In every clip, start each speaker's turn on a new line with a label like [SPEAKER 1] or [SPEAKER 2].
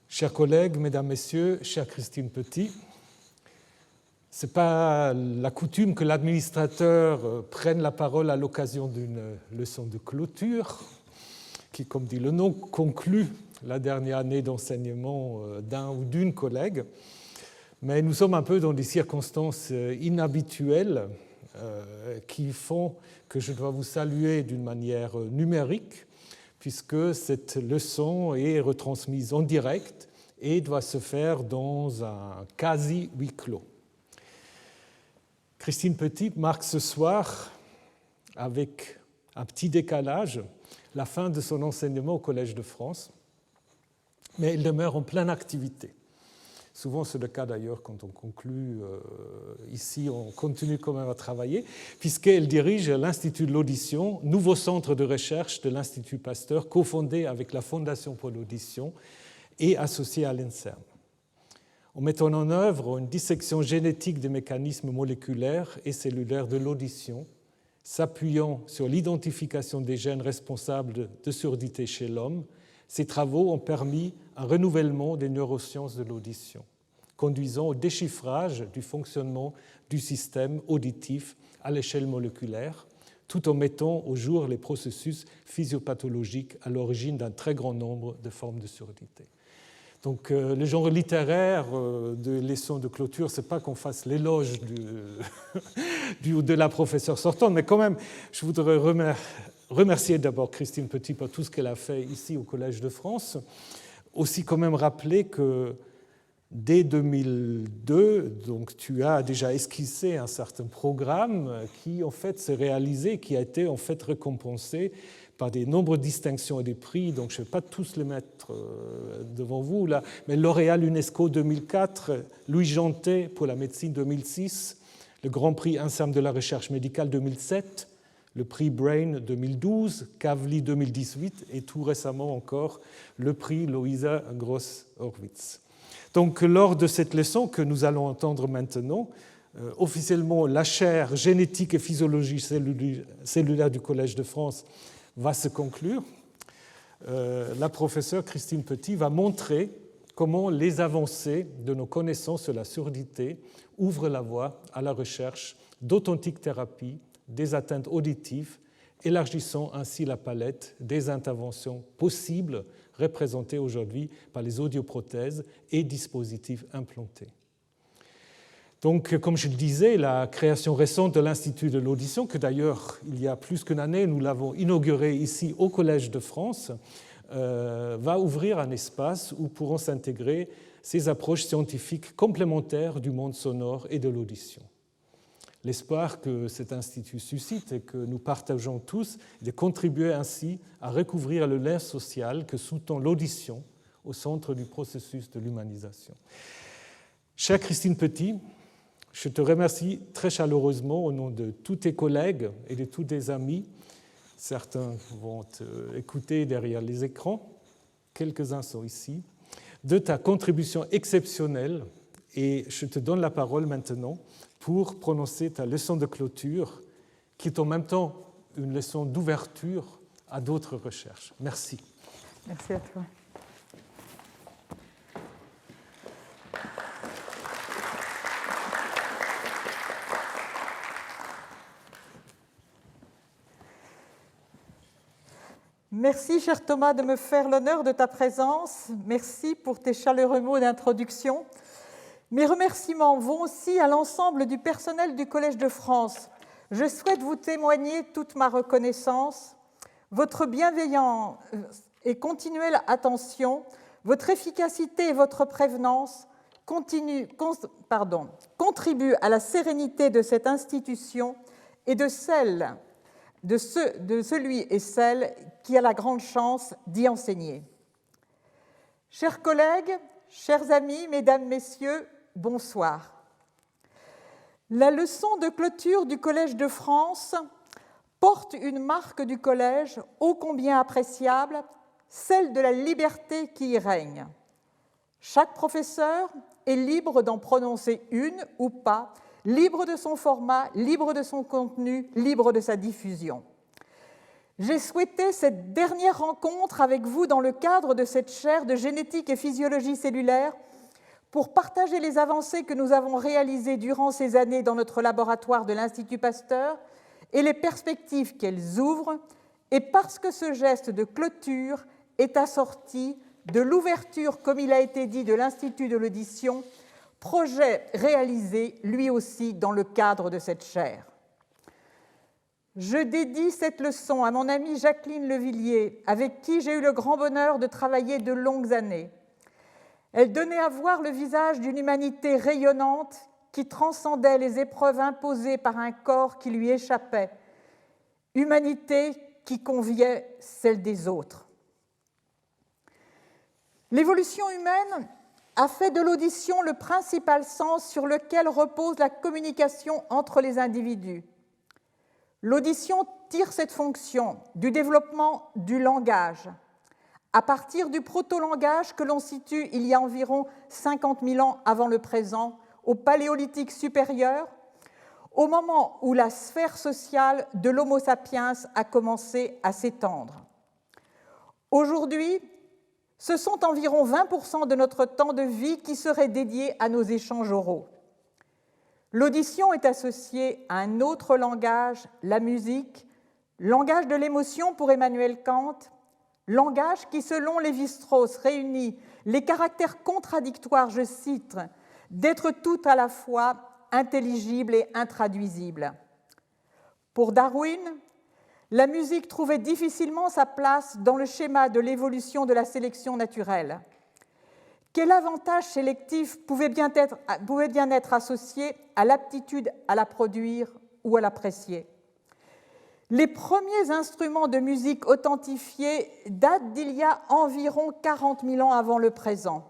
[SPEAKER 1] Chers collègues, mesdames, messieurs, chère Christine Petit, ce n'est pas la coutume que l'administrateur prenne la parole à l'occasion d'une leçon de clôture, qui, comme dit le nom, conclut la dernière année d'enseignement d'un ou d'une collègue. Mais nous sommes un peu dans des circonstances inhabituelles qui font que je dois vous saluer d'une manière numérique, puisque cette leçon est retransmise en direct et doit se faire dans un quasi huis clos. Christine Petit marque ce soir, avec un petit décalage, la fin de son enseignement au Collège de France, mais elle demeure en pleine activité. Souvent, c'est le cas d'ailleurs quand on conclut ici, on continue quand même à travailler, puisqu'elle dirige l'Institut de l'audition, nouveau centre de recherche de l'Institut Pasteur, cofondé avec la Fondation pour l'audition et associé à l'INSERM. En mettant en œuvre une dissection génétique des mécanismes moléculaires et cellulaires de l'audition, s'appuyant sur l'identification des gènes responsables de surdité chez l'homme, ces travaux ont permis un renouvellement des neurosciences de l'audition, conduisant au déchiffrage du fonctionnement du système auditif à l'échelle moléculaire, tout en mettant au jour les processus physiopathologiques à l'origine d'un très grand nombre de formes de surdité. Donc, le genre littéraire de leçon de clôture, ce n'est pas qu'on fasse l'éloge de la professeure sortante, mais quand même, je voudrais remercier d'abord Christine Petit pour tout ce qu'elle a fait ici au Collège de France. Aussi quand même rappeler que dès 2002, donc, tu as déjà esquissé un certain programme qui en fait s'est réalisé, qui a été en fait récompensé par des nombreuses distinctions et des prix, donc je ne vais pas tous les mettre devant vous là, mais lauréat l'UNESCO 2004, Louis Jantet pour la médecine 2006, le Grand Prix INSERM de la recherche médicale 2007, le prix Brain 2012, Kavli 2018 et tout récemment encore le prix Louisa Gross-Horwitz. Donc lors de cette leçon que nous allons entendre maintenant, officiellement la chaire génétique et physiologie cellulaire du Collège de France va se conclure. La professeure Christine Petit va montrer comment les avancées de nos connaissances sur la surdité ouvrent la voie à la recherche d'authentiques thérapies des atteintes auditives, élargissant ainsi la palette des interventions possibles représentées aujourd'hui par les audioprothèses et dispositifs implantés. Donc, comme je le disais, la création récente de l'Institut de l'audition, que d'ailleurs, il y a plus qu'une année, nous l'avons inauguré ici au Collège de France, va ouvrir un espace où pourront s'intégrer ces approches scientifiques complémentaires du monde sonore et de l'audition. L'espoir que cet institut suscite et que nous partageons tous est de contribuer ainsi à recouvrir le lien social que sous-tend l'audition au centre du processus de l'humanisation. Chère Christine Petit, je te remercie très chaleureusement au nom de tous tes collègues et de tous tes amis. Certains vont écouter derrière les écrans, quelques-uns sont ici, de ta contribution exceptionnelle et je te donne la parole maintenant pour prononcer ta leçon de clôture qui est en même temps une leçon d'ouverture à d'autres recherches. Merci.
[SPEAKER 2] Merci à toi. Merci, cher Thomas, de me faire l'honneur de ta présence. Merci pour tes chaleureux mots d'introduction. Mes remerciements vont aussi à l'ensemble du personnel du Collège de France. Je souhaite vous témoigner toute ma reconnaissance. Votre bienveillance et continuelle attention, votre efficacité et votre prévenance contribuent à la sérénité de cette institution et de celui et celle qui a la grande chance d'y enseigner. Chers collègues, chers amis, mesdames, messieurs, bonsoir. La leçon de clôture du Collège de France porte une marque du collège ô combien appréciable, celle de la liberté qui y règne. Chaque professeur est libre d'en prononcer une ou pas, libre de son format, libre de son contenu, libre de sa diffusion. J'ai souhaité cette dernière rencontre avec vous dans le cadre de cette chaire de génétique et physiologie cellulaire pour partager les avancées que nous avons réalisées durant ces années dans notre laboratoire de l'Institut Pasteur et les perspectives qu'elles ouvrent, et parce que ce geste de clôture est assorti de l'ouverture, comme il a été dit, de l'Institut de l'audition, projet réalisé lui aussi dans le cadre de cette chaire. Je dédie cette leçon à mon amie Jacqueline Levillier, avec qui j'ai eu le grand bonheur de travailler de longues années. Elle donnait à voir le visage d'une humanité rayonnante qui transcendait les épreuves imposées par un corps qui lui échappait, humanité qui conviait celle des autres. L'évolution humaine a fait de l'audition le principal sens sur lequel repose la communication entre les individus. L'audition tire cette fonction du développement du langage, à partir du proto-langage que l'on situe il y a environ 50 000 ans avant le présent, au Paléolithique supérieur, au moment où la sphère sociale de l'Homo sapiens a commencé à s'étendre. Aujourd'hui, ce sont environ 20% de notre temps de vie qui serait dédié à nos échanges oraux. L'audition est associée à un autre langage, la musique, langage de l'émotion pour Emmanuel Kant, langage qui, selon Lévi-Strauss, réunit les caractères contradictoires, je cite, d'être tout à la fois intelligible et intraduisible. Pour Darwin, la musique trouvait difficilement sa place dans le schéma de l'évolution de la sélection naturelle. Quel avantage sélectif pouvait bien être associé à l'aptitude à la produire ou à l'apprécier? Les premiers instruments de musique authentifiés datent d'il y a environ 40 000 ans avant le présent.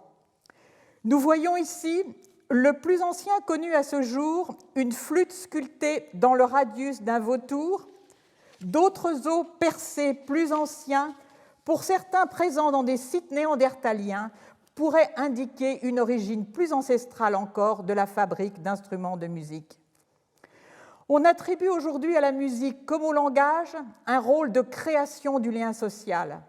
[SPEAKER 2] Nous voyons ici le plus ancien connu à ce jour, une flûte sculptée dans le radius d'un vautour, d'autres os percés plus anciens, pour certains présents dans des sites néandertaliens, pourraient indiquer une origine plus ancestrale encore de la fabrique d'instruments de musique. On attribue aujourd'hui à la musique, comme au langage, un rôle de création du lien social.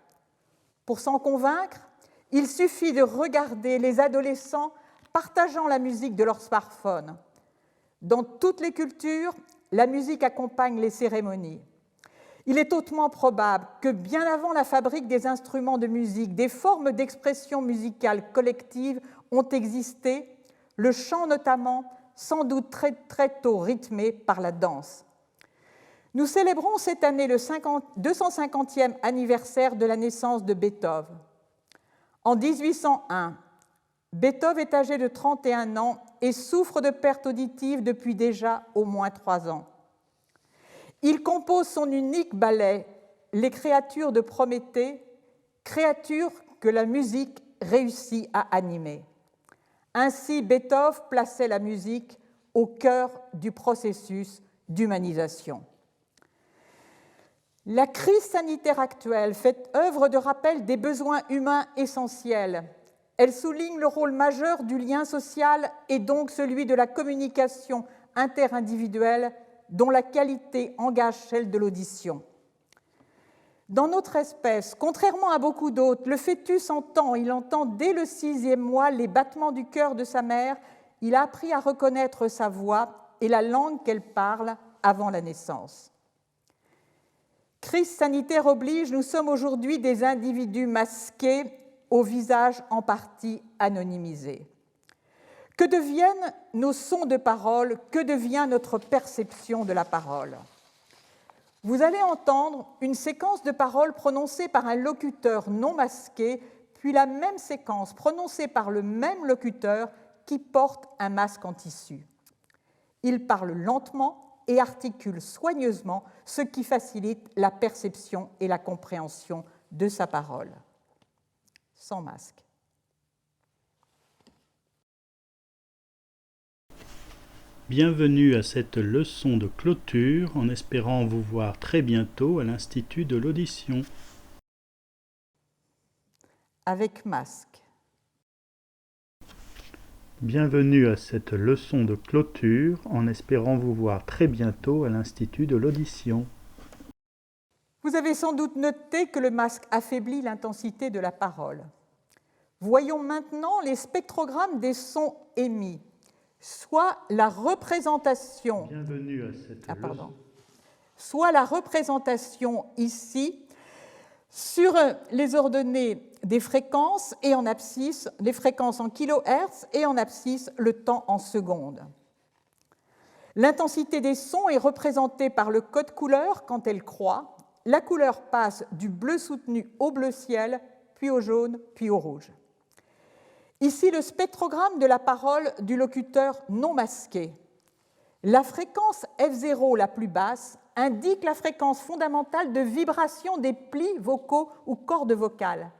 [SPEAKER 2] Pour s'en convaincre, il suffit de regarder les adolescents partageant la musique de leur smartphone. Dans toutes les cultures, la musique accompagne les cérémonies. Il est hautement probable que bien avant la fabrique des instruments de musique, des formes d'expression musicale collective ont existé, le chant notamment, sans doute très, très tôt rythmé par la danse. Nous célébrons cette année le 250e anniversaire de la naissance de Beethoven. En 1801, Beethoven est âgé de 31 ans et souffre de perte auditive depuis déjà au moins 3 ans. Il compose son unique ballet, Les créatures de Prométhée, créatures que la musique réussit à animer. Ainsi, Beethoven plaçait la musique au cœur du processus d'humanisation. La crise sanitaire actuelle fait œuvre de rappel des besoins humains essentiels. Elle souligne le rôle majeur du lien social et donc celui de la communication interindividuelle dont la qualité engage celle de l'audition. Dans notre espèce, contrairement à beaucoup d'autres, le fœtus entend. Il entend dès le 6e mois les battements du cœur de sa mère. Il a appris à reconnaître sa voix et la langue qu'elle parle avant la naissance. Crise sanitaire oblige, nous sommes aujourd'hui des individus masqués, au visage en partie anonymisé. Que deviennent nos sons de parole? Que devient notre perception de la parole? Vous allez entendre une séquence de paroles prononcée par un locuteur non masqué, puis la même séquence prononcée par le même locuteur qui porte un masque en tissu. Il parle lentement et articule soigneusement, ce qui facilite la perception et la compréhension de sa parole. Sans masque.
[SPEAKER 3] Bienvenue à cette leçon de clôture, en espérant vous voir très bientôt à l'Institut de l'audition.
[SPEAKER 2] Avec masque.
[SPEAKER 3] Bienvenue à cette leçon de clôture, en espérant vous voir très bientôt à l'Institut de l'audition.
[SPEAKER 2] Vous avez sans doute noté que le masque affaiblit l'intensité de la parole. Voyons maintenant les spectrogrammes des sons émis, soit la représentation.
[SPEAKER 3] Bienvenue à cette leçon.
[SPEAKER 2] Soit la représentation ici sur les ordonnées des fréquences et en abscisse, les fréquences en kHz et en abscisse le temps en secondes. L'intensité des sons est représentée par le code couleur quand elle croît. La couleur passe du bleu soutenu au bleu ciel, puis au jaune, puis au rouge. Ici, le spectrogramme de la parole du locuteur non masqué. La fréquence F0 la plus basse indique la fréquence fondamentale de vibration des plis vocaux ou cordes vocales.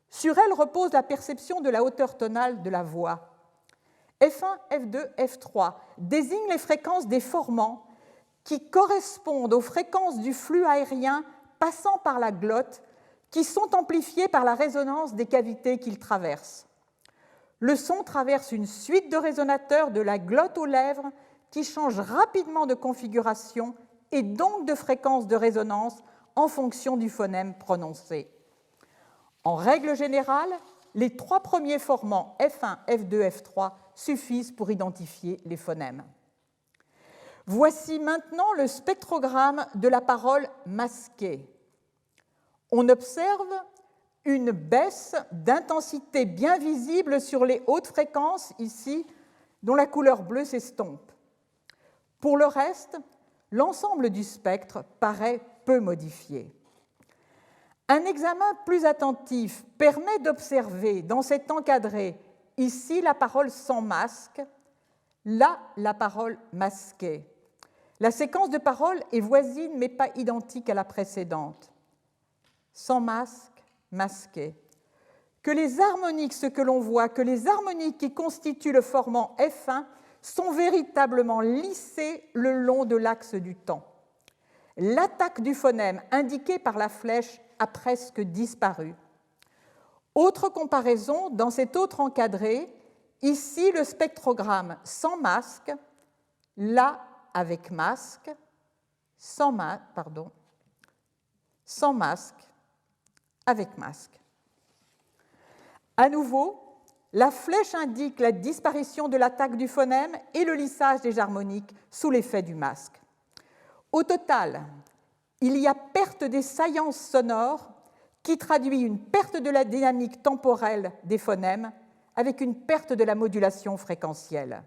[SPEAKER 2] Sur elle repose la perception de la hauteur tonale de la voix. F1, F2, F3 désignent les fréquences des formants qui correspondent aux fréquences du flux aérien passant par la glotte, qui sont amplifiées par la résonance des cavités qu'il traverse. Le son traverse une suite de résonateurs de la glotte aux lèvres qui changent rapidement de configuration et donc de fréquence de résonance en fonction du phonème prononcé. En règle générale, les trois premiers formants F1, F2, F3 suffisent pour identifier les phonèmes. Voici maintenant le spectrogramme de la parole masquée. On observe une baisse d'intensité bien visible sur les hautes fréquences, ici, dont la couleur bleue s'estompe. Pour le reste, l'ensemble du spectre paraît peu modifié. Un examen plus attentif permet d'observer dans cet encadré, ici la parole sans masque, là la parole masquée. La séquence de paroles est voisine mais pas identique à la précédente. Sans masque, masqué. Que les harmoniques, ce que l'on voit, que les harmoniques qui constituent le formant F1 sont véritablement lissées le long de l'axe du temps. L'attaque du phonème indiquée par la flèche a presque disparu. Autre comparaison, dans cet autre encadré, ici le spectrogramme sans masque, là avec masque, sans masque, avec masque. À nouveau, la flèche indique la disparition de l'attaque du phonème et le lissage des harmoniques sous l'effet du masque. Au total, il y a perte des saillances sonores qui traduit une perte de la dynamique temporelle des phonèmes avec une perte de la modulation fréquentielle.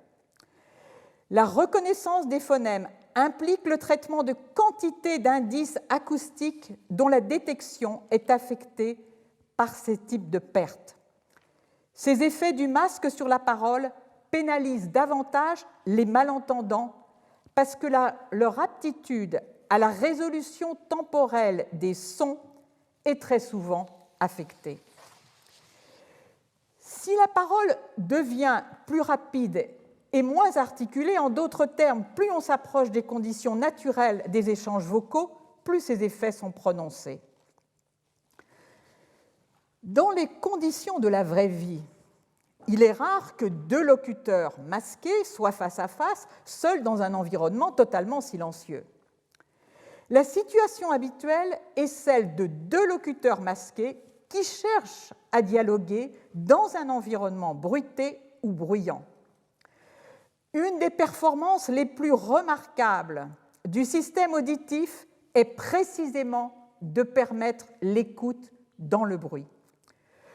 [SPEAKER 2] La reconnaissance des phonèmes implique le traitement de quantité d'indices acoustiques dont la détection est affectée par ces types de pertes. Ces effets du masque sur la parole pénalisent davantage les malentendants parce que leur aptitude à la résolution temporelle des sons est très souvent affectée. Si la parole devient plus rapide et moins articulée, en d'autres termes, plus on s'approche des conditions naturelles des échanges vocaux, plus ces effets sont prononcés. Dans les conditions de la vraie vie, il est rare que deux locuteurs masqués soient face à face, seuls dans un environnement totalement silencieux. La situation habituelle est celle de deux locuteurs masqués qui cherchent à dialoguer dans un environnement bruité ou bruyant. Une des performances les plus remarquables du système auditif est précisément de permettre l'écoute dans le bruit.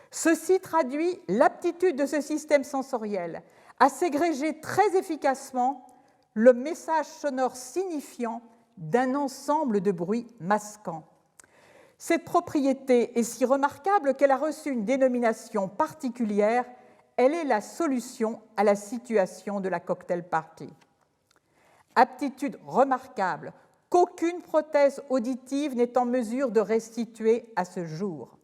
[SPEAKER 2] Ceci traduit l'aptitude de ce système sensoriel à ségréger très efficacement le message sonore signifiant d'un ensemble de bruits masquants. Cette propriété est si remarquable qu'elle a reçu une dénomination particulière. Elle est la solution à la situation de la cocktail party. Aptitude remarquable qu'aucune prothèse auditive n'est en mesure de restituer à ce jour.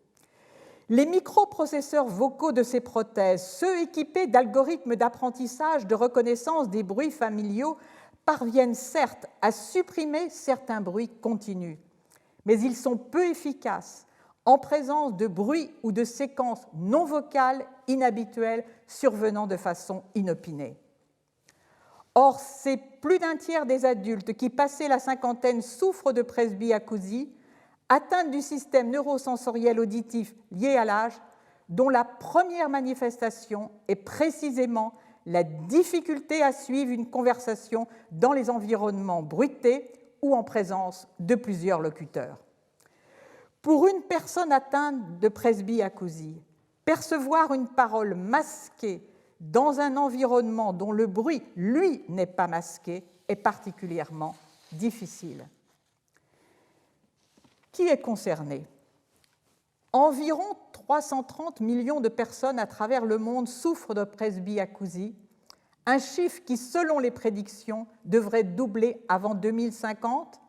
[SPEAKER 2] Les microprocesseurs vocaux de ces prothèses, ceux équipés d'algorithmes d'apprentissage de reconnaissance des bruits familiaux, parviennent certes à supprimer certains bruits continus, mais ils sont peu efficaces en présence de bruits ou de séquences non vocales inhabituelles survenant de façon inopinée. Or, c'est plus d'un tiers des adultes qui, passé la cinquantaine, souffrent de presbyacousie, atteinte du système neurosensoriel auditif liée à l'âge, dont la première manifestation est précisément la difficulté à suivre une conversation dans les environnements bruités ou en présence de plusieurs locuteurs. Pour une personne atteinte de presbyacousie, percevoir une parole masquée dans un environnement dont le bruit, lui, n'est pas masqué, est particulièrement difficile. Qui est concerné ? Environ 330 millions de personnes à travers le monde souffrent de presbyacousie, un chiffre qui, selon les prédictions, devrait doubler avant 2050,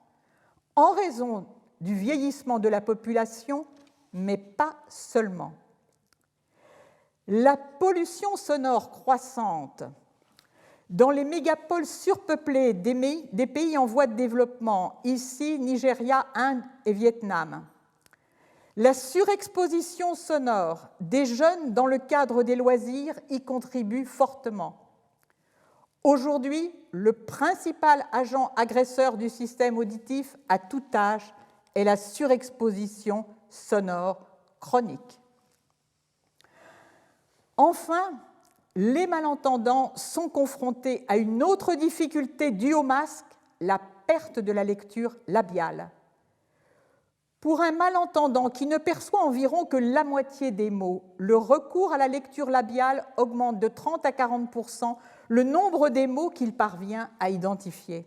[SPEAKER 2] en raison du vieillissement de la population, mais pas seulement. La pollution sonore croissante dans les mégapoles surpeuplées des pays en voie de développement, ici Nigeria, Inde et Vietnam, la surexposition sonore des jeunes dans le cadre des loisirs y contribue fortement. Aujourd'hui, le principal agent agresseur du système auditif à tout âge est la surexposition sonore chronique. Enfin, les malentendants sont confrontés à une autre difficulté due au masque, la perte de la lecture labiale. Pour un malentendant qui ne perçoit environ que la moitié des mots, le recours à la lecture labiale augmente de 30 à 40% le nombre des mots qu'il parvient à identifier.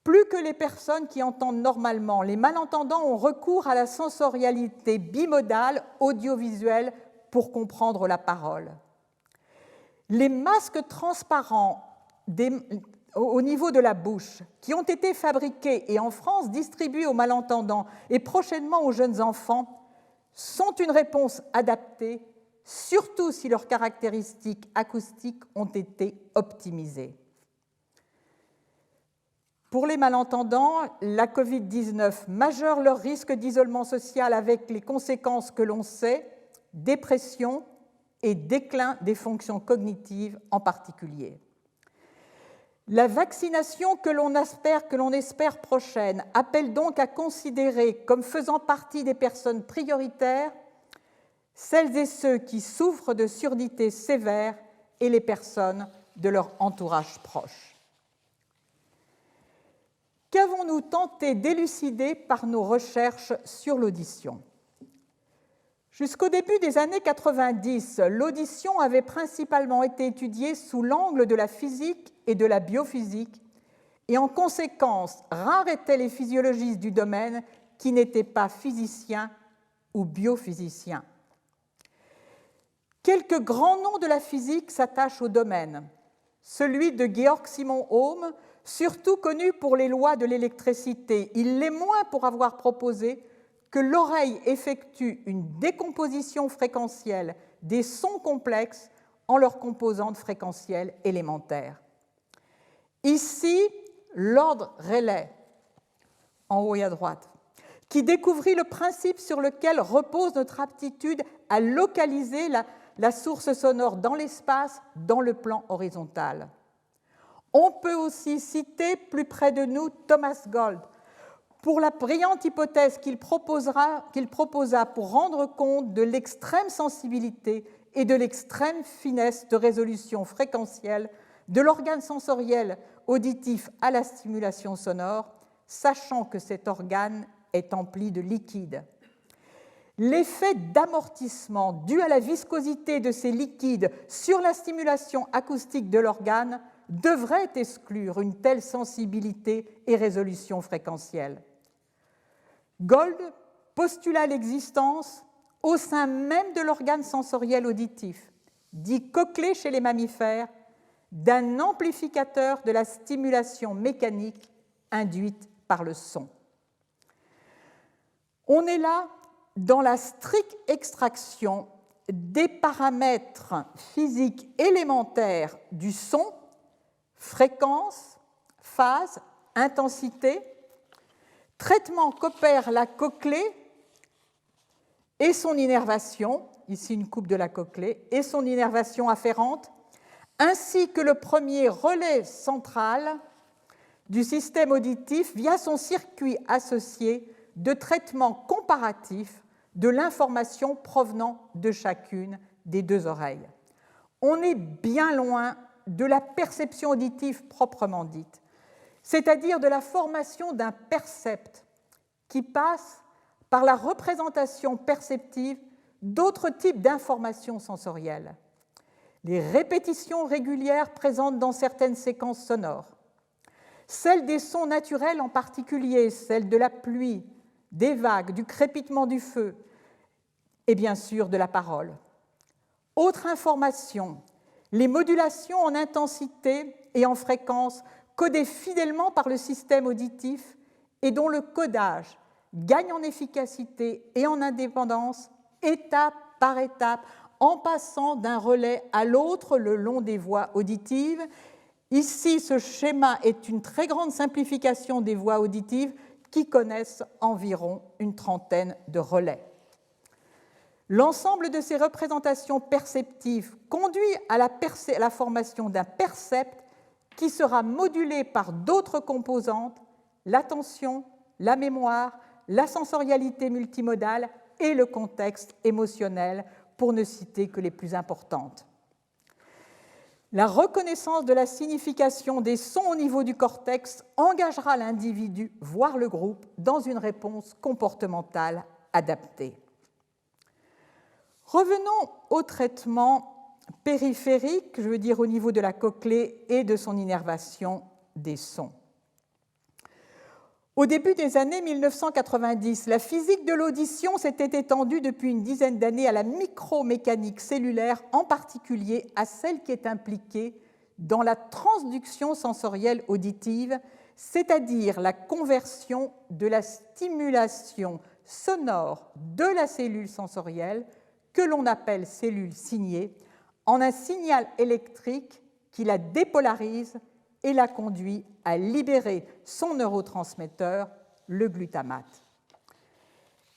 [SPEAKER 2] Plus que les personnes qui entendent normalement, les malentendants ont recours à la sensorialité bimodale audiovisuelle pour comprendre la parole. Les masques transparents au niveau de la bouche, qui ont été fabriqués et en France distribués aux malentendants et prochainement aux jeunes enfants, sont une réponse adaptée, surtout si leurs caractéristiques acoustiques ont été optimisées. Pour les malentendants, la Covid-19 majeure leur risque d'isolement social avec les conséquences que l'on sait, dépression et déclin des fonctions cognitives en particulier. La vaccination que l'on espère prochaine appelle donc à considérer comme faisant partie des personnes prioritaires celles et ceux qui souffrent de surdité sévère et les personnes de leur entourage proche. Qu'avons-nous tenté d'élucider par nos recherches sur l'audition ? Jusqu'au début des années 90, l'audition avait principalement été étudiée sous l'angle de la physique et de la biophysique, et en conséquence, rares étaient les physiologistes du domaine qui n'étaient pas physiciens ou biophysiciens. Quelques grands noms de la physique s'attachent au domaine. Celui de Georg Simon Ohm, surtout connu pour les lois de l'électricité, il l'est moins pour avoir proposé que l'oreille effectue une décomposition fréquentielle des sons complexes en leurs composantes fréquentielles élémentaires. Ici, Lord Rayleigh, en haut et à droite, qui découvrit le principe sur lequel repose notre aptitude à localiser la source sonore dans l'espace, dans le plan horizontal. On peut aussi citer plus près de nous Thomas Gold, pour la brillante hypothèse qu'il proposa pour rendre compte de l'extrême sensibilité et de l'extrême finesse de résolution fréquentielle de l'organe sensoriel auditif à la stimulation sonore, sachant que cet organe est empli de liquide. L'effet d'amortissement dû à la viscosité de ces liquides sur la stimulation acoustique de l'organe devrait exclure une telle sensibilité et résolution fréquentielle. Gold postula l'existence, au sein même de l'organe sensoriel auditif, dit cochlée chez les mammifères, d'un amplificateur de la stimulation mécanique induite par le son. On est là dans la stricte extraction des paramètres physiques élémentaires du son, fréquence, phase, intensité, traitement qu'opère la cochlée et son innervation, ici une coupe de la cochlée, et son innervation afférente, ainsi que le premier relais central du système auditif via son circuit associé de traitement comparatif de l'information provenant de chacune des deux oreilles. On est bien loin de la perception auditive proprement dite, c'est-à-dire de la formation d'un percept qui passe par la représentation perceptive d'autres types d'informations sensorielles. Les répétitions régulières présentes dans certaines séquences sonores, celles des sons naturels en particulier, celles de la pluie, des vagues, du crépitement du feu et bien sûr de la parole. Autre information, les modulations en intensité et en fréquence codées fidèlement par le système auditif et dont le codage gagne en efficacité et en indépendance étape par étape en passant d'un relais à l'autre le long des voies auditives. Ici, ce schéma est une très grande simplification des voies auditives qui connaissent environ une trentaine de relais. L'ensemble de ces représentations perceptives conduit à la formation d'un percept qui sera modulé par d'autres composantes, l'attention, la mémoire, la sensorialité multimodale et le contexte émotionnel, pour ne citer que les plus importantes. La reconnaissance de la signification des sons au niveau du cortex engagera l'individu, voire le groupe, dans une réponse comportementale adaptée. Revenons au traitement périphérique, je veux dire au niveau de la cochlée et de son innervation des sons. Au début des années 1990, la physique de l'audition s'était étendue depuis une dizaine d'années à la micromécanique cellulaire, en particulier à celle qui est impliquée dans la transduction sensorielle auditive, c'est-à-dire la conversion de la stimulation sonore de la cellule sensorielle, que l'on appelle cellule signée, en un signal électrique qui la dépolarise et la conduit à libérer son neurotransmetteur, le glutamate.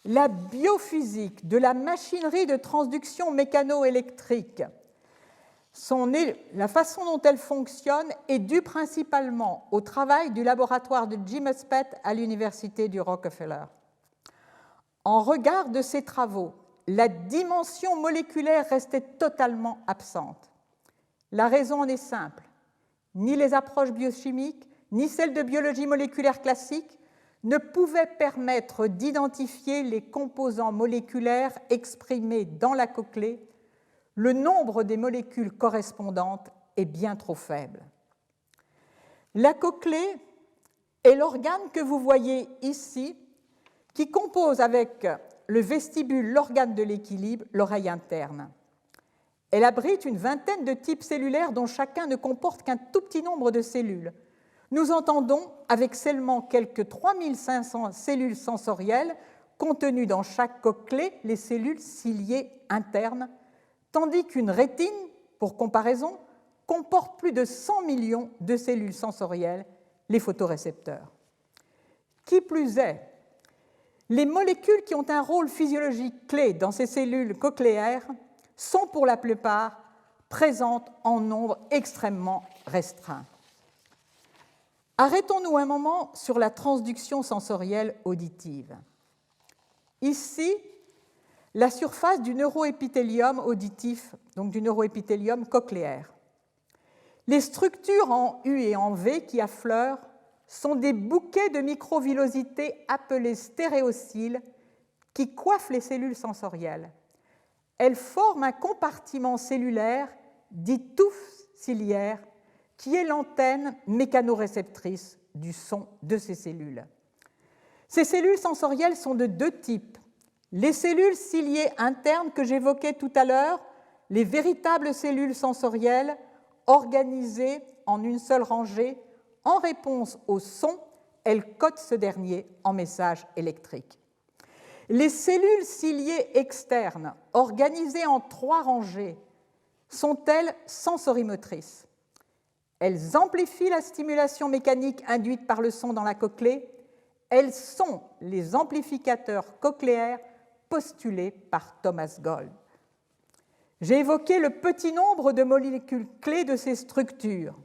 [SPEAKER 2] La biophysique de la machinerie de transduction mécano-électrique, la façon dont elle fonctionne est due principalement au travail du laboratoire de Jim Hudspeth à l'université du Rockefeller. En regard de ces travaux, la dimension moléculaire restait totalement absente. La raison en est simple. Ni les approches biochimiques, ni celles de biologie moléculaire classique ne pouvaient permettre d'identifier les composants moléculaires exprimés dans la cochlée. Le nombre des molécules correspondantes est bien trop faible. La cochlée est l'organe que vous voyez ici, qui compose avec le vestibule, l'organe de l'équilibre, l'oreille interne. Elle abrite une vingtaine de types cellulaires dont chacun ne comporte qu'un tout petit nombre de cellules. Nous entendons avec seulement quelques 3500 cellules sensorielles contenues dans chaque cochlée les cellules ciliées internes, tandis qu'une rétine, pour comparaison, comporte plus de 100 millions de cellules sensorielles, les photorécepteurs. Qui plus est, les molécules qui ont un rôle physiologique clé dans ces cellules cochléaires sont pour la plupart présentes en nombre extrêmement restreint. Arrêtons-nous un moment sur la transduction sensorielle auditive. Ici, la surface du neuroépithélium auditif, donc du neuroépithélium cochléaire. Les structures en U et en V qui affleurent sont des bouquets de microvillosités appelées stéréocyle qui coiffent les cellules sensorielles. Elles forment un compartiment cellulaire dit touffe ciliaire qui est l'antenne mécanoréceptrice du son de ces cellules. Ces cellules sensorielles sont de deux types. Les cellules ciliées internes que j'évoquais tout à l'heure, les véritables cellules sensorielles organisées en une seule rangée, en réponse au son, elles codent ce dernier en message électrique. Les cellules ciliées externes, organisées en 3 rangées, sont-elles sensorimotrices? Elles amplifient la stimulation mécanique induite par le son dans la cochlée. Elles sont les amplificateurs cochléaires postulés par Thomas Gold. J'ai évoqué le petit nombre de molécules clés de ces structures.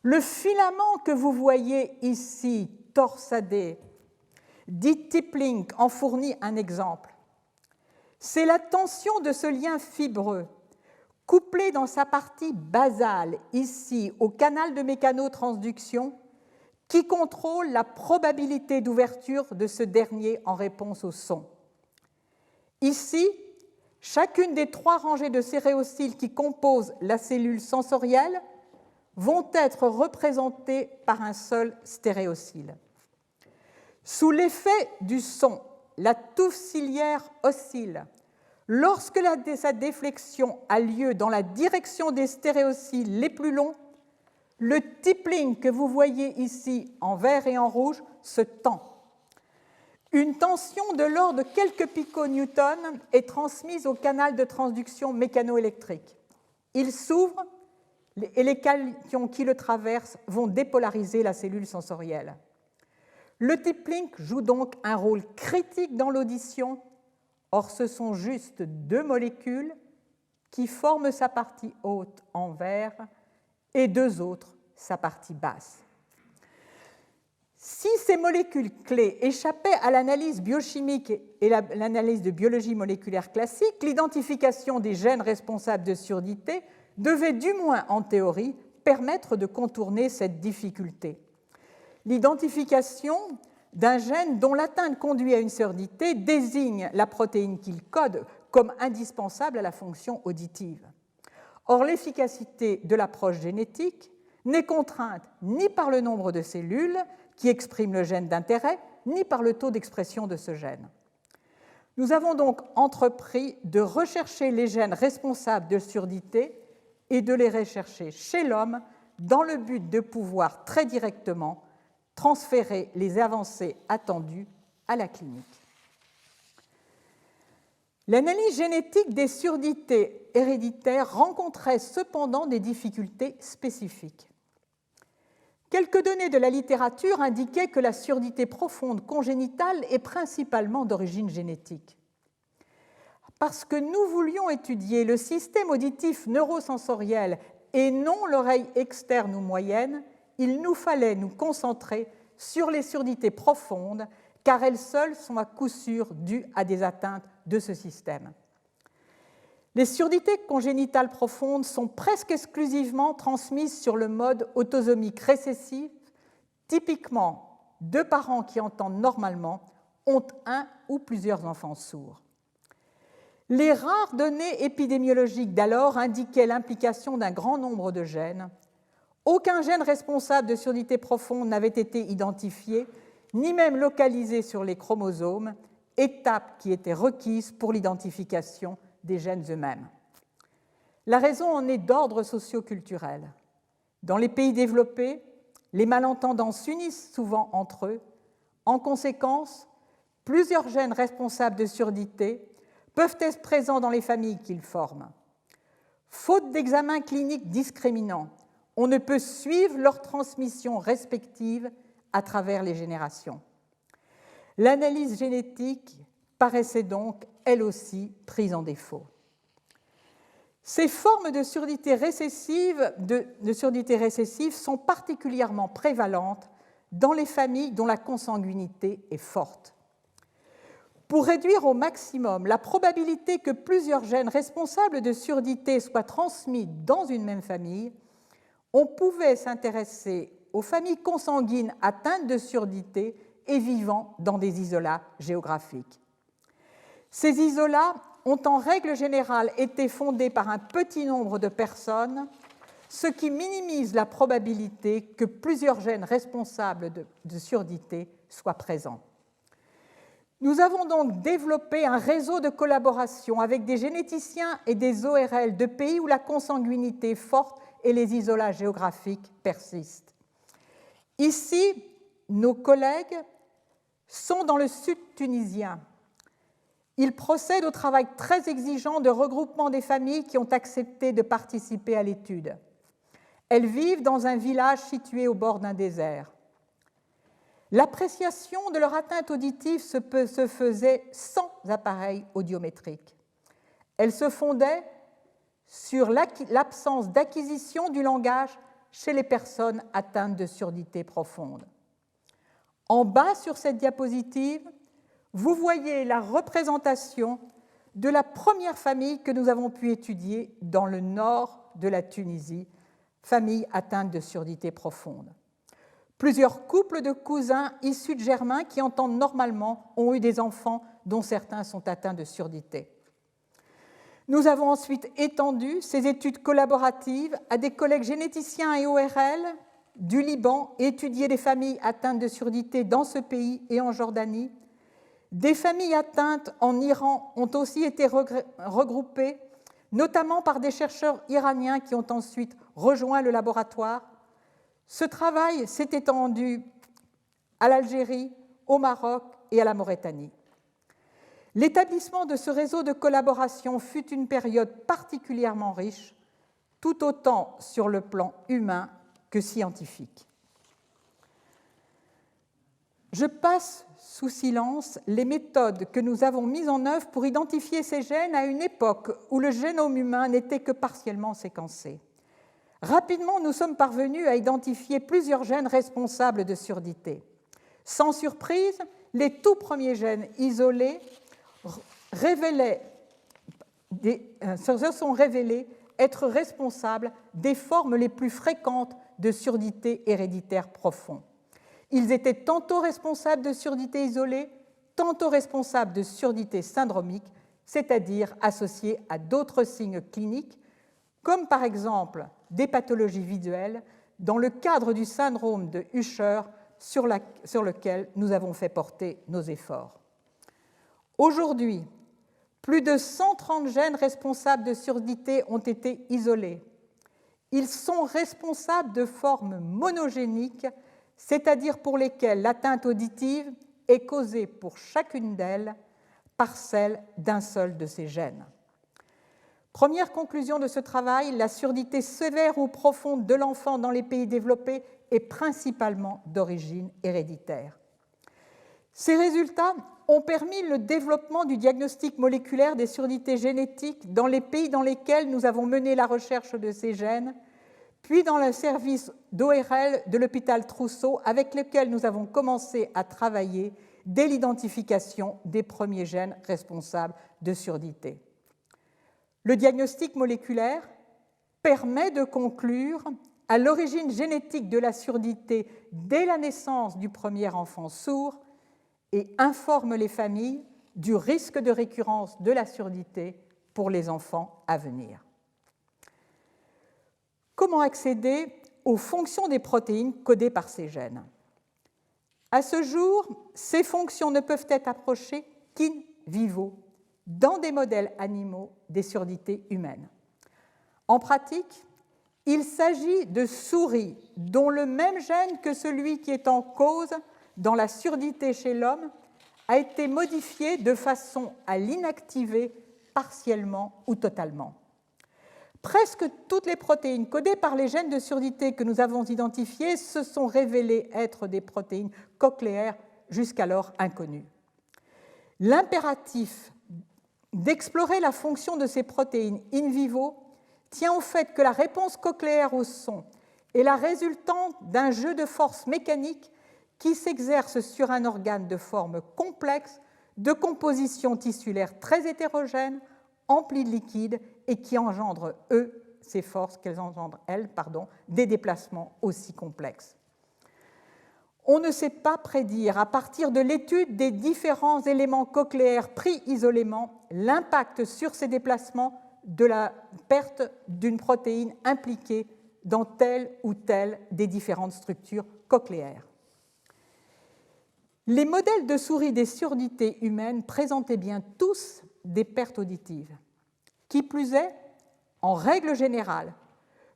[SPEAKER 2] Le filament que vous voyez ici, torsadé, Dietz-Tippling en fournit un exemple. C'est la tension de ce lien fibreux, couplé dans sa partie basale, ici, au canal de mécanotransduction, qui contrôle la probabilité d'ouverture de ce dernier en réponse au son. Ici, chacune des 3 rangées de stéréociles qui composent la cellule sensorielle vont être représentées par un seul stéréocyle. Sous l'effet du son, la touffe ciliaire oscille. Lorsque sa déflexion a lieu dans la direction des stéréociles les plus longs, le tippling que vous voyez ici en vert et en rouge se tend. Une tension de l'ordre de quelques piconewtons est transmise au canal de transduction mécanoélectrique. Il s'ouvre et les cations qui le traversent vont dépolariser la cellule sensorielle. Le tippling joue donc un rôle critique dans l'audition. Or, ce sont juste 2 molécules qui forment sa partie haute en vert et 2 autres sa partie basse. Si ces molécules clés échappaient à l'analyse biochimique et l'analyse de biologie moléculaire classique, l'identification des gènes responsables de surdité devait, du moins en théorie, permettre de contourner cette difficulté. L'identification d'un gène dont l'atteinte conduit à une surdité désigne la protéine qu'il code comme indispensable à la fonction auditive. Or, l'efficacité de l'approche génétique n'est contrainte ni par le nombre de cellules qui expriment le gène d'intérêt, ni par le taux d'expression de ce gène. Nous avons donc entrepris de rechercher les gènes responsables de surdité et de les rechercher chez l'homme dans le but de pouvoir très directement transférer les avancées attendues à la clinique. L'analyse génétique des surdités héréditaires rencontrait cependant des difficultés spécifiques. Quelques données de la littérature indiquaient que la surdité profonde congénitale est principalement d'origine génétique. Parce que nous voulions étudier le système auditif neurosensoriel et non l'oreille externe ou moyenne, il nous fallait nous concentrer sur les surdités profondes, car elles seules sont à coup sûr dues à des atteintes de ce système. Les surdités congénitales profondes sont presque exclusivement transmises sur le mode autosomique récessif. Typiquement, 2 parents qui entendent normalement ont un ou plusieurs enfants sourds. Les rares données épidémiologiques d'alors indiquaient l'implication d'un grand nombre de gènes. Aucun gène responsable de surdité profonde n'avait été identifié, ni même localisé sur les chromosomes, étape qui était requise pour l'identification des gènes eux-mêmes. La raison en est d'ordre socio-culturel. Dans les pays développés, les malentendants s'unissent souvent entre eux. En conséquence, plusieurs gènes responsables de surdité peuvent être présents dans les familles qu'ils forment. Faute d'examens cliniques discriminants, on ne peut suivre leur transmission respective à travers les générations. L'analyse génétique paraissait donc, elle aussi, prise en défaut. Ces formes de surdité récessive sont particulièrement prévalentes dans les familles dont la consanguinité est forte. Pour réduire au maximum la probabilité que plusieurs gènes responsables de surdité soient transmis dans une même famille, on pouvait s'intéresser aux familles consanguines atteintes de surdité et vivant dans des isolats géographiques. Ces isolats ont en règle générale été fondés par un petit nombre de personnes, ce qui minimise la probabilité que plusieurs gènes responsables de surdité soient présents. Nous avons donc développé un réseau de collaboration avec des généticiens et des ORL de pays où la consanguinité est forte et les isolats géographiques persistent. Ici, nos collègues sont dans le sud tunisien. Ils procèdent au travail très exigeant de regroupement des familles qui ont accepté de participer à l'étude. Elles vivent dans un village situé au bord d'un désert. L'appréciation de leur atteinte auditive se faisait sans appareil audiométrique. Elle se fondait sur l'absence d'acquisition du langage chez les personnes atteintes de surdité profonde. En bas sur cette diapositive, vous voyez la représentation de la première famille que nous avons pu étudier dans le nord de la Tunisie, famille atteinte de surdité profonde. Plusieurs couples de cousins issus de germains qui entendent normalement ont eu des enfants dont certains sont atteints de surdité. Nous avons ensuite étendu ces études collaboratives à des collègues généticiens et ORL du Liban et étudié les familles atteintes de surdité dans ce pays et en Jordanie. Des familles atteintes en Iran ont aussi été regroupées, notamment par des chercheurs iraniens qui ont ensuite rejoint le laboratoire. Ce travail s'est étendu à l'Algérie, au Maroc et à la Mauritanie. L'établissement de ce réseau de collaboration fut une période particulièrement riche, tout autant sur le plan humain que scientifique. Je passe sous silence les méthodes que nous avons mises en œuvre pour identifier ces gènes à une époque où le génome humain n'était que partiellement séquencé. Rapidement, nous sommes parvenus à identifier plusieurs gènes responsables de surdité. Sans surprise, les tout premiers gènes isolés se sont révélés être responsables des formes les plus fréquentes de surdité héréditaire profond. Ils étaient tantôt responsables de surdité isolée, tantôt responsables de surdité syndromique, c'est-à-dire associés à d'autres signes cliniques, comme par exemple des pathologies visuelles, dans le cadre du syndrome de Usher sur lequel nous avons fait porter nos efforts. Aujourd'hui, plus de 130 gènes responsables de surdité ont été isolés. Ils sont responsables de formes monogéniques, c'est-à-dire pour lesquelles l'atteinte auditive est causée pour chacune d'elles par celle d'un seul de ces gènes. Première conclusion de ce travail, la surdité sévère ou profonde de l'enfant dans les pays développés est principalement d'origine héréditaire. Ces résultats ont permis le développement du diagnostic moléculaire des surdités génétiques dans les pays dans lesquels nous avons mené la recherche de ces gènes, puis dans le service d'ORL de l'hôpital Trousseau, avec lequel nous avons commencé à travailler dès l'identification des premiers gènes responsables de surdité. Le diagnostic moléculaire permet de conclure à l'origine génétique de la surdité dès la naissance du premier enfant sourd et informe les familles du risque de récurrence de la surdité pour les enfants à venir. Comment accéder aux fonctions des protéines codées par ces gènes? À ce jour, ces fonctions ne peuvent être approchées qu'in vivo, dans des modèles animaux des surdités humaines. En pratique, il s'agit de souris dont le même gène que celui qui est en cause dans la surdité chez l'homme a été modifié de façon à l'inactiver partiellement ou totalement. Presque toutes les protéines codées par les gènes de surdité que nous avons identifiées se sont révélées être des protéines cochléaires jusqu'alors inconnues. L'impératif d'explorer la fonction de ces protéines in vivo tient au fait que la réponse cochléaire au son est la résultante d'un jeu de forces mécaniques qui s'exerce sur un organe de forme complexe, de composition tissulaire très hétérogène, empli de liquide et qui engendre, ces forces qu'elles engendrent, des déplacements aussi complexes. On ne sait pas prédire, à partir de l'étude des différents éléments cochléaires pris isolément, l'impact sur ces déplacements de la perte d'une protéine impliquée dans telle ou telle des différentes structures cochléaires. Les modèles de souris des surdités humaines présentaient bien tous des pertes auditives. Qui plus est, en règle générale,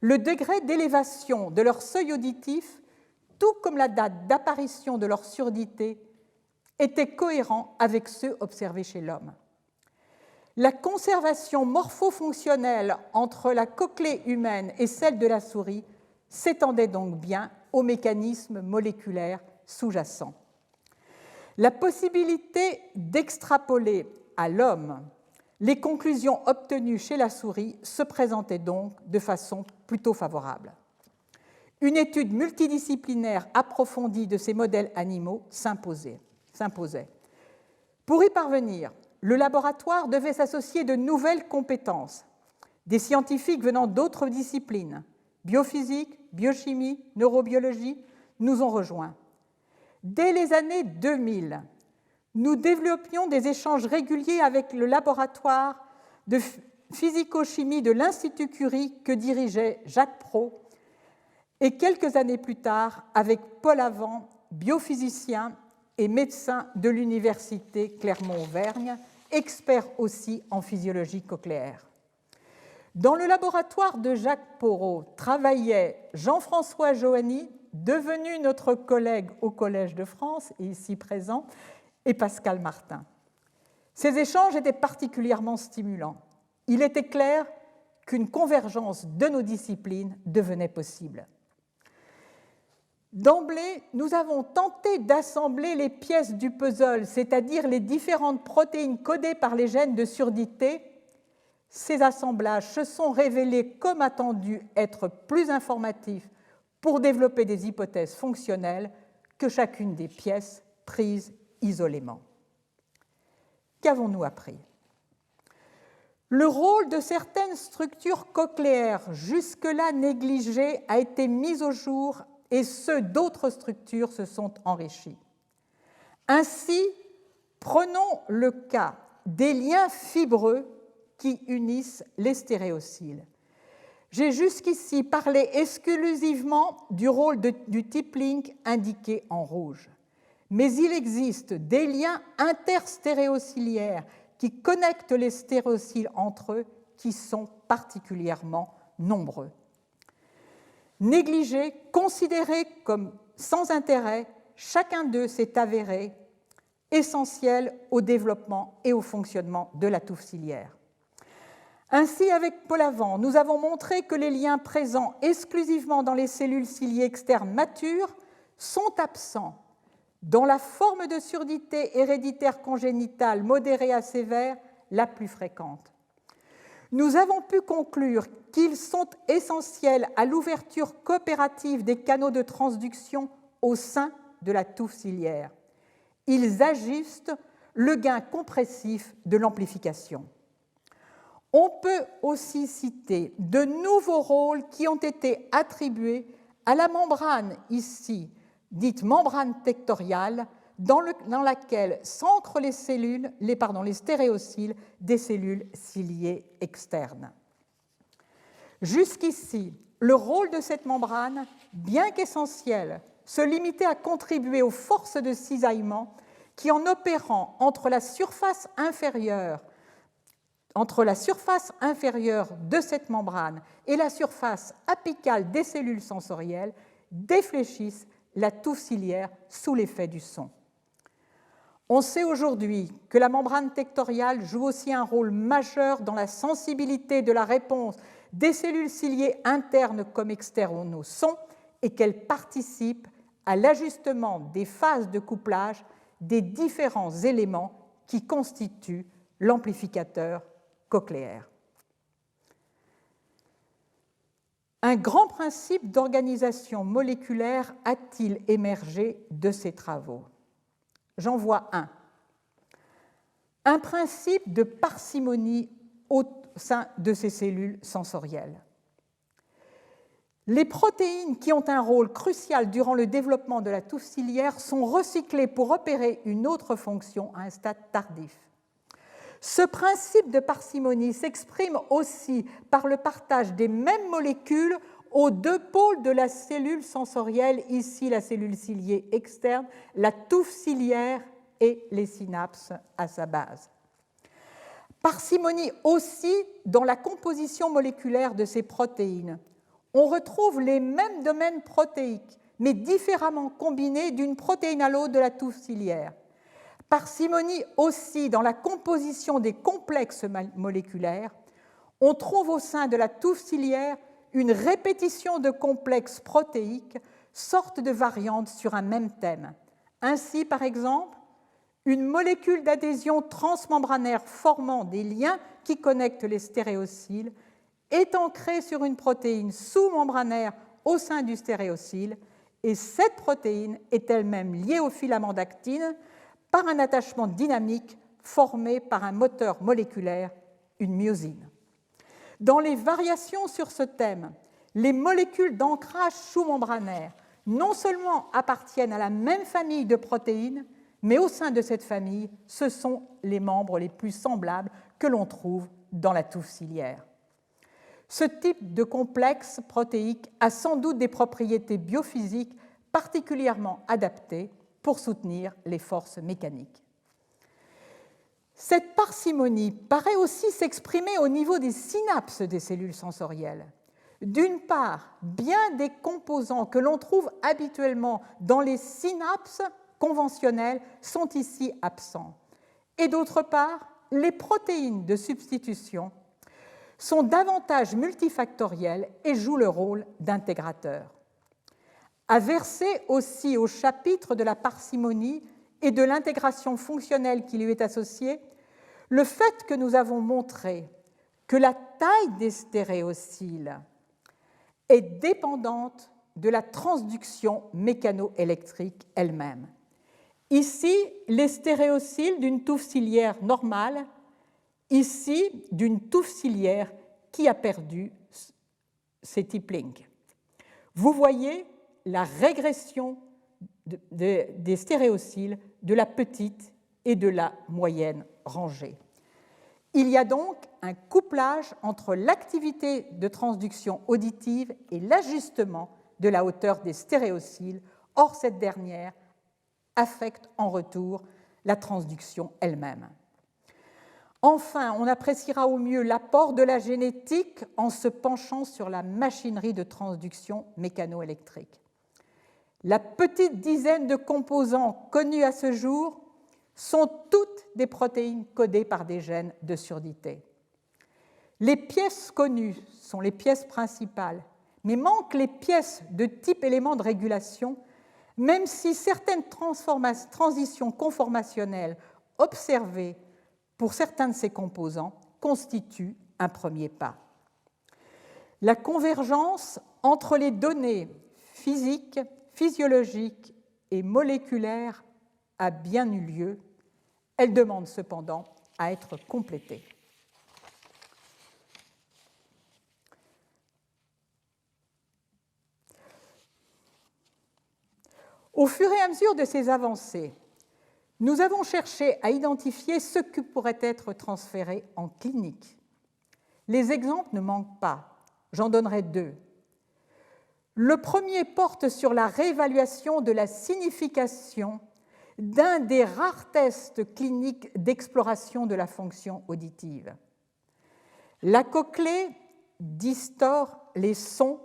[SPEAKER 2] le degré d'élévation de leur seuil auditif, tout comme la date d'apparition de leur surdité, était cohérent avec ceux observés chez l'homme. La conservation morpho-fonctionnelle entre la cochlée humaine et celle de la souris s'étendait donc bien aux mécanismes moléculaires sous-jacents. La possibilité d'extrapoler à l'homme les conclusions obtenues chez la souris se présentait donc de façon plutôt favorable. Une étude multidisciplinaire approfondie de ces modèles animaux s'imposait. Pour y parvenir, le laboratoire devait s'associer de nouvelles compétences. Des scientifiques venant d'autres disciplines, biophysique, biochimie, neurobiologie, nous ont rejoints. Dès les années 2000, nous développions des échanges réguliers avec le laboratoire de physico-chimie de l'Institut Curie que dirigeait Jacques Praud, et quelques années plus tard avec Paul Avant, biophysicien et médecin de l'Université Clermont-Auvergne, expert aussi en physiologie cochléaire. Dans le laboratoire de Jacques Porot travaillait Jean-François Joanny, devenu notre collègue au Collège de France et ici présent, et Pascal Martin. Ces échanges étaient particulièrement stimulants. Il était clair qu'une convergence de nos disciplines devenait possible. D'emblée, nous avons tenté d'assembler les pièces du puzzle, c'est-à-dire les différentes protéines codées par les gènes de surdité. Ces assemblages se sont révélés, comme attendu, être plus informatifs pour développer des hypothèses fonctionnelles que chacune des pièces prises isolément. Qu'avons-nous appris ? Le rôle de certaines structures cochléaires jusque-là négligées a été mis au jour et ceux d'autres structures se sont enrichis. Ainsi, prenons le cas des liens fibreux qui unissent les stéréocyles. J'ai jusqu'ici parlé exclusivement du rôle du type link indiqué en rouge. Mais il existe des liens interstéréociliaires qui connectent les stéréocyles entre eux, qui sont particulièrement nombreux. Négligés, considérés comme sans intérêt, chacun d'eux s'est avéré essentiel au développement et au fonctionnement de la touffe ciliaire. Ainsi, avec Paul Avant, nous avons montré que les liens présents exclusivement dans les cellules ciliées externes matures sont absents dans la forme de surdité héréditaire congénitale modérée à sévère la plus fréquente. Nous avons pu conclure qu'ils sont essentiels à l'ouverture coopérative des canaux de transduction au sein de la touffe ciliaire. Ils ajustent le gain compressif de l'amplification. On peut aussi citer de nouveaux rôles qui ont été attribués à la membrane ici, dite membrane tectoriale, dans laquelle s'ancrent les stéréocyles des cellules ciliées externes. Jusqu'ici, le rôle de cette membrane, bien qu'essentiel, se limitait à contribuer aux forces de cisaillement qui, en opérant entre la surface inférieure de cette membrane et la surface apicale des cellules sensorielles, défléchissent la touffe ciliaire sous l'effet du son. On sait aujourd'hui que la membrane tectoriale joue aussi un rôle majeur dans la sensibilité de la réponse des cellules ciliées internes comme externes au son et qu'elle participe à l'ajustement des phases de couplage des différents éléments qui constituent l'amplificateur cochléaire. Un grand principe d'organisation moléculaire a-t-il émergé de ces travaux ? J'en vois un. Un principe de parcimonie au sein de ces cellules sensorielles. Les protéines qui ont un rôle crucial durant le développement de la touffe ciliaire sont recyclées pour opérer une autre fonction à un stade tardif. Ce principe de parcimonie s'exprime aussi par le partage des mêmes molécules aux deux pôles de la cellule sensorielle, ici la cellule ciliée externe, la touffe ciliaire et les synapses à sa base. Parcimonie aussi dans la composition moléculaire de ces protéines. On retrouve les mêmes domaines protéiques, mais différemment combinés d'une protéine à l'autre de la touffe ciliaire. Parcimonie aussi dans la composition des complexes moléculaires. On trouve au sein de la touffe ciliaire une répétition de complexes protéiques, sorte de variantes sur un même thème. Ainsi, par exemple, une molécule d'adhésion transmembranaire formant des liens qui connectent les stéréocyles est ancrée sur une protéine sous-membranaire au sein du stéréocyle, et cette protéine est elle-même liée au filament d'actine par un attachement dynamique formé par un moteur moléculaire, une myosine. Dans les variations sur ce thème, les molécules d'ancrage sous-membranaire non seulement appartiennent à la même famille de protéines, mais au sein de cette famille, ce sont les membres les plus semblables que l'on trouve dans la touffe ciliaire. Ce type de complexe protéique a sans doute des propriétés biophysiques particulièrement adaptées pour soutenir les forces mécaniques. Cette parcimonie paraît aussi s'exprimer au niveau des synapses des cellules sensorielles. D'une part, bien des composants que l'on trouve habituellement dans les synapses conventionnelles sont ici absents. Et d'autre part, les protéines de substitution sont davantage multifactorielles et jouent le rôle d'intégrateur. À verser aussi au chapitre de la parcimonie et de l'intégration fonctionnelle qui lui est associée, le fait que nous avons montré que la taille des stéréocyles est dépendante de la transduction mécanoélectrique elle-même. Ici, les stéréocyles d'une touffe ciliaire normale, ici, d'une touffe ciliaire qui a perdu ses tiplings. Vous voyez la régression des stéréocyles de la petite et de la moyenne rangée. Il y a donc un couplage entre l'activité de transduction auditive et l'ajustement de la hauteur des stéréocyles. Or, cette dernière affecte en retour la transduction elle-même. Enfin, on appréciera au mieux l'apport de la génétique en se penchant sur la machinerie de transduction mécanoélectrique. La petite dizaine de composants connus à ce jour sont toutes des protéines codées par des gènes de surdité. Les pièces connues sont les pièces principales, mais manquent les pièces de type élément de régulation, même si certaines transitions conformationnelles observées pour certains de ces composants constituent un premier pas. La convergence entre les données physiques, physiologiques et moléculaires a bien eu lieu. Elle demande cependant à être complétée. Au fur et à mesure de ces avancées, nous avons cherché à identifier ce qui pourrait être transféré en clinique. Les exemples ne manquent pas. J'en donnerai deux. Le premier porte sur la réévaluation de la signification d'un des rares tests cliniques d'exploration de la fonction auditive. La cochlée distord les sons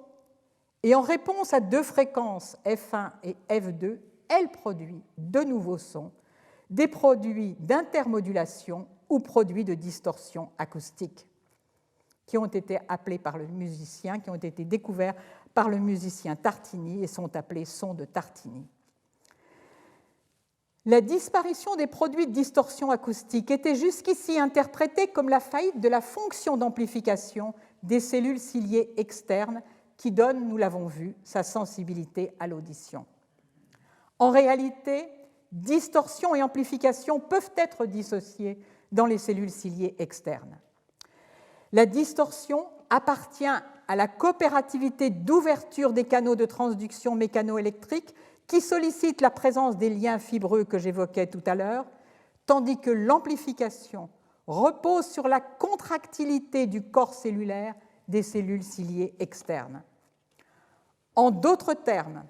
[SPEAKER 2] et en réponse à deux fréquences F1 et F2, elle produit de nouveaux sons, des produits d'intermodulation ou produits de distorsion acoustique qui ont été appelés par le musicien, qui ont été découverts par le musicien Tartini et sont appelés sons de Tartini. La disparition des produits de distorsion acoustique était jusqu'ici interprétée comme la faillite de la fonction d'amplification des cellules ciliées externes qui donne, nous l'avons vu, sa sensibilité à l'audition. En réalité, distorsion et amplification peuvent être dissociées dans les cellules ciliées externes. La distorsion appartient à la coopérativité d'ouverture des canaux de transduction mécanoélectrique qui sollicitent la présence des liens fibreux que j'évoquais tout à l'heure, tandis que l'amplification repose sur la contractilité du corps cellulaire des cellules ciliées externes. En d'autres termes,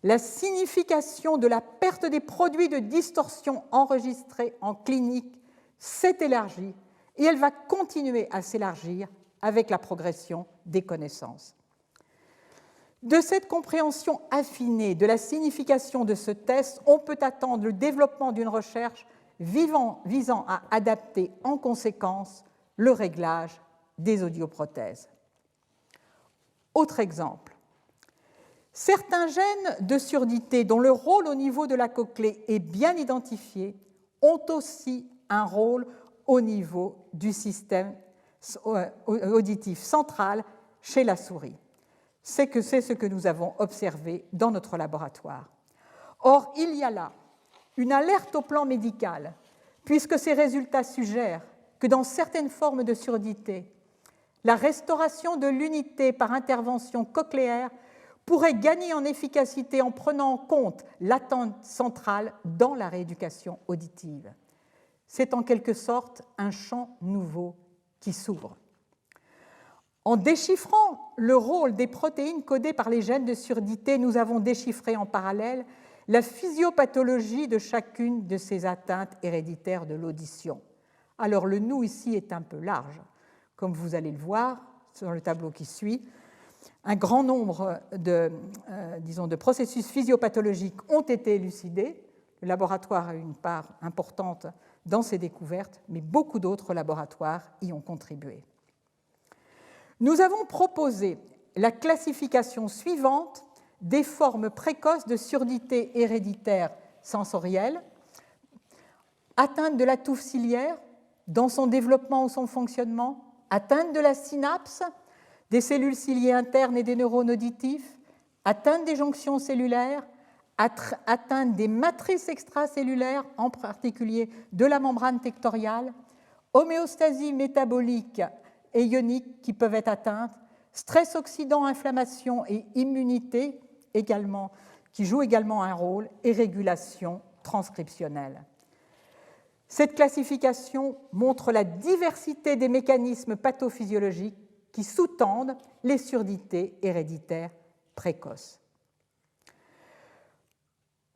[SPEAKER 2] la signification de la perte des produits de distorsion enregistrés en clinique s'est élargie et elle va continuer à s'élargir avec la progression des connaissances. De cette compréhension affinée de la signification de ce test, on peut attendre le développement d'une recherche visant à adapter en conséquence le réglage des audioprothèses. Autre exemple. Certains gènes de surdité dont le rôle au niveau de la cochlée est bien identifié ont aussi un rôle au niveau du système auditif central chez la souris. c'est ce que nous avons observé dans notre laboratoire. Or, il y a là une alerte au plan médical, puisque ces résultats suggèrent que dans certaines formes de surdité, la restauration de l'unité par intervention cochléaire pourrait gagner en efficacité en prenant en compte l'attente centrale dans la rééducation auditive. C'est en quelque sorte un champ nouveau qui s'ouvre. En déchiffrant le rôle des protéines codées par les gènes de surdité, nous avons déchiffré en parallèle la physiopathologie de chacune de ces atteintes héréditaires de l'audition. Alors le nous ici est un peu large, comme vous allez le voir sur le tableau qui suit. Un grand nombre de processus physiopathologiques ont été élucidés. Le laboratoire a eu une part importante dans ces découvertes, mais beaucoup d'autres laboratoires y ont contribué. Nous avons proposé la classification suivante des formes précoces de surdité héréditaire sensorielle, atteinte de la touffe ciliaire dans son développement ou son fonctionnement, atteinte de la synapse, des cellules ciliées internes et des neurones auditifs, atteinte des jonctions cellulaires, atteinte des matrices extracellulaires, en particulier de la membrane tectoriale, homéostasie métabolique et ionique qui peuvent être atteintes, stress oxydant, inflammation et immunité également, qui jouent également un rôle, et régulation transcriptionnelle. Cette classification montre la diversité des mécanismes pathophysiologiques qui sous-tendent les surdités héréditaires précoces.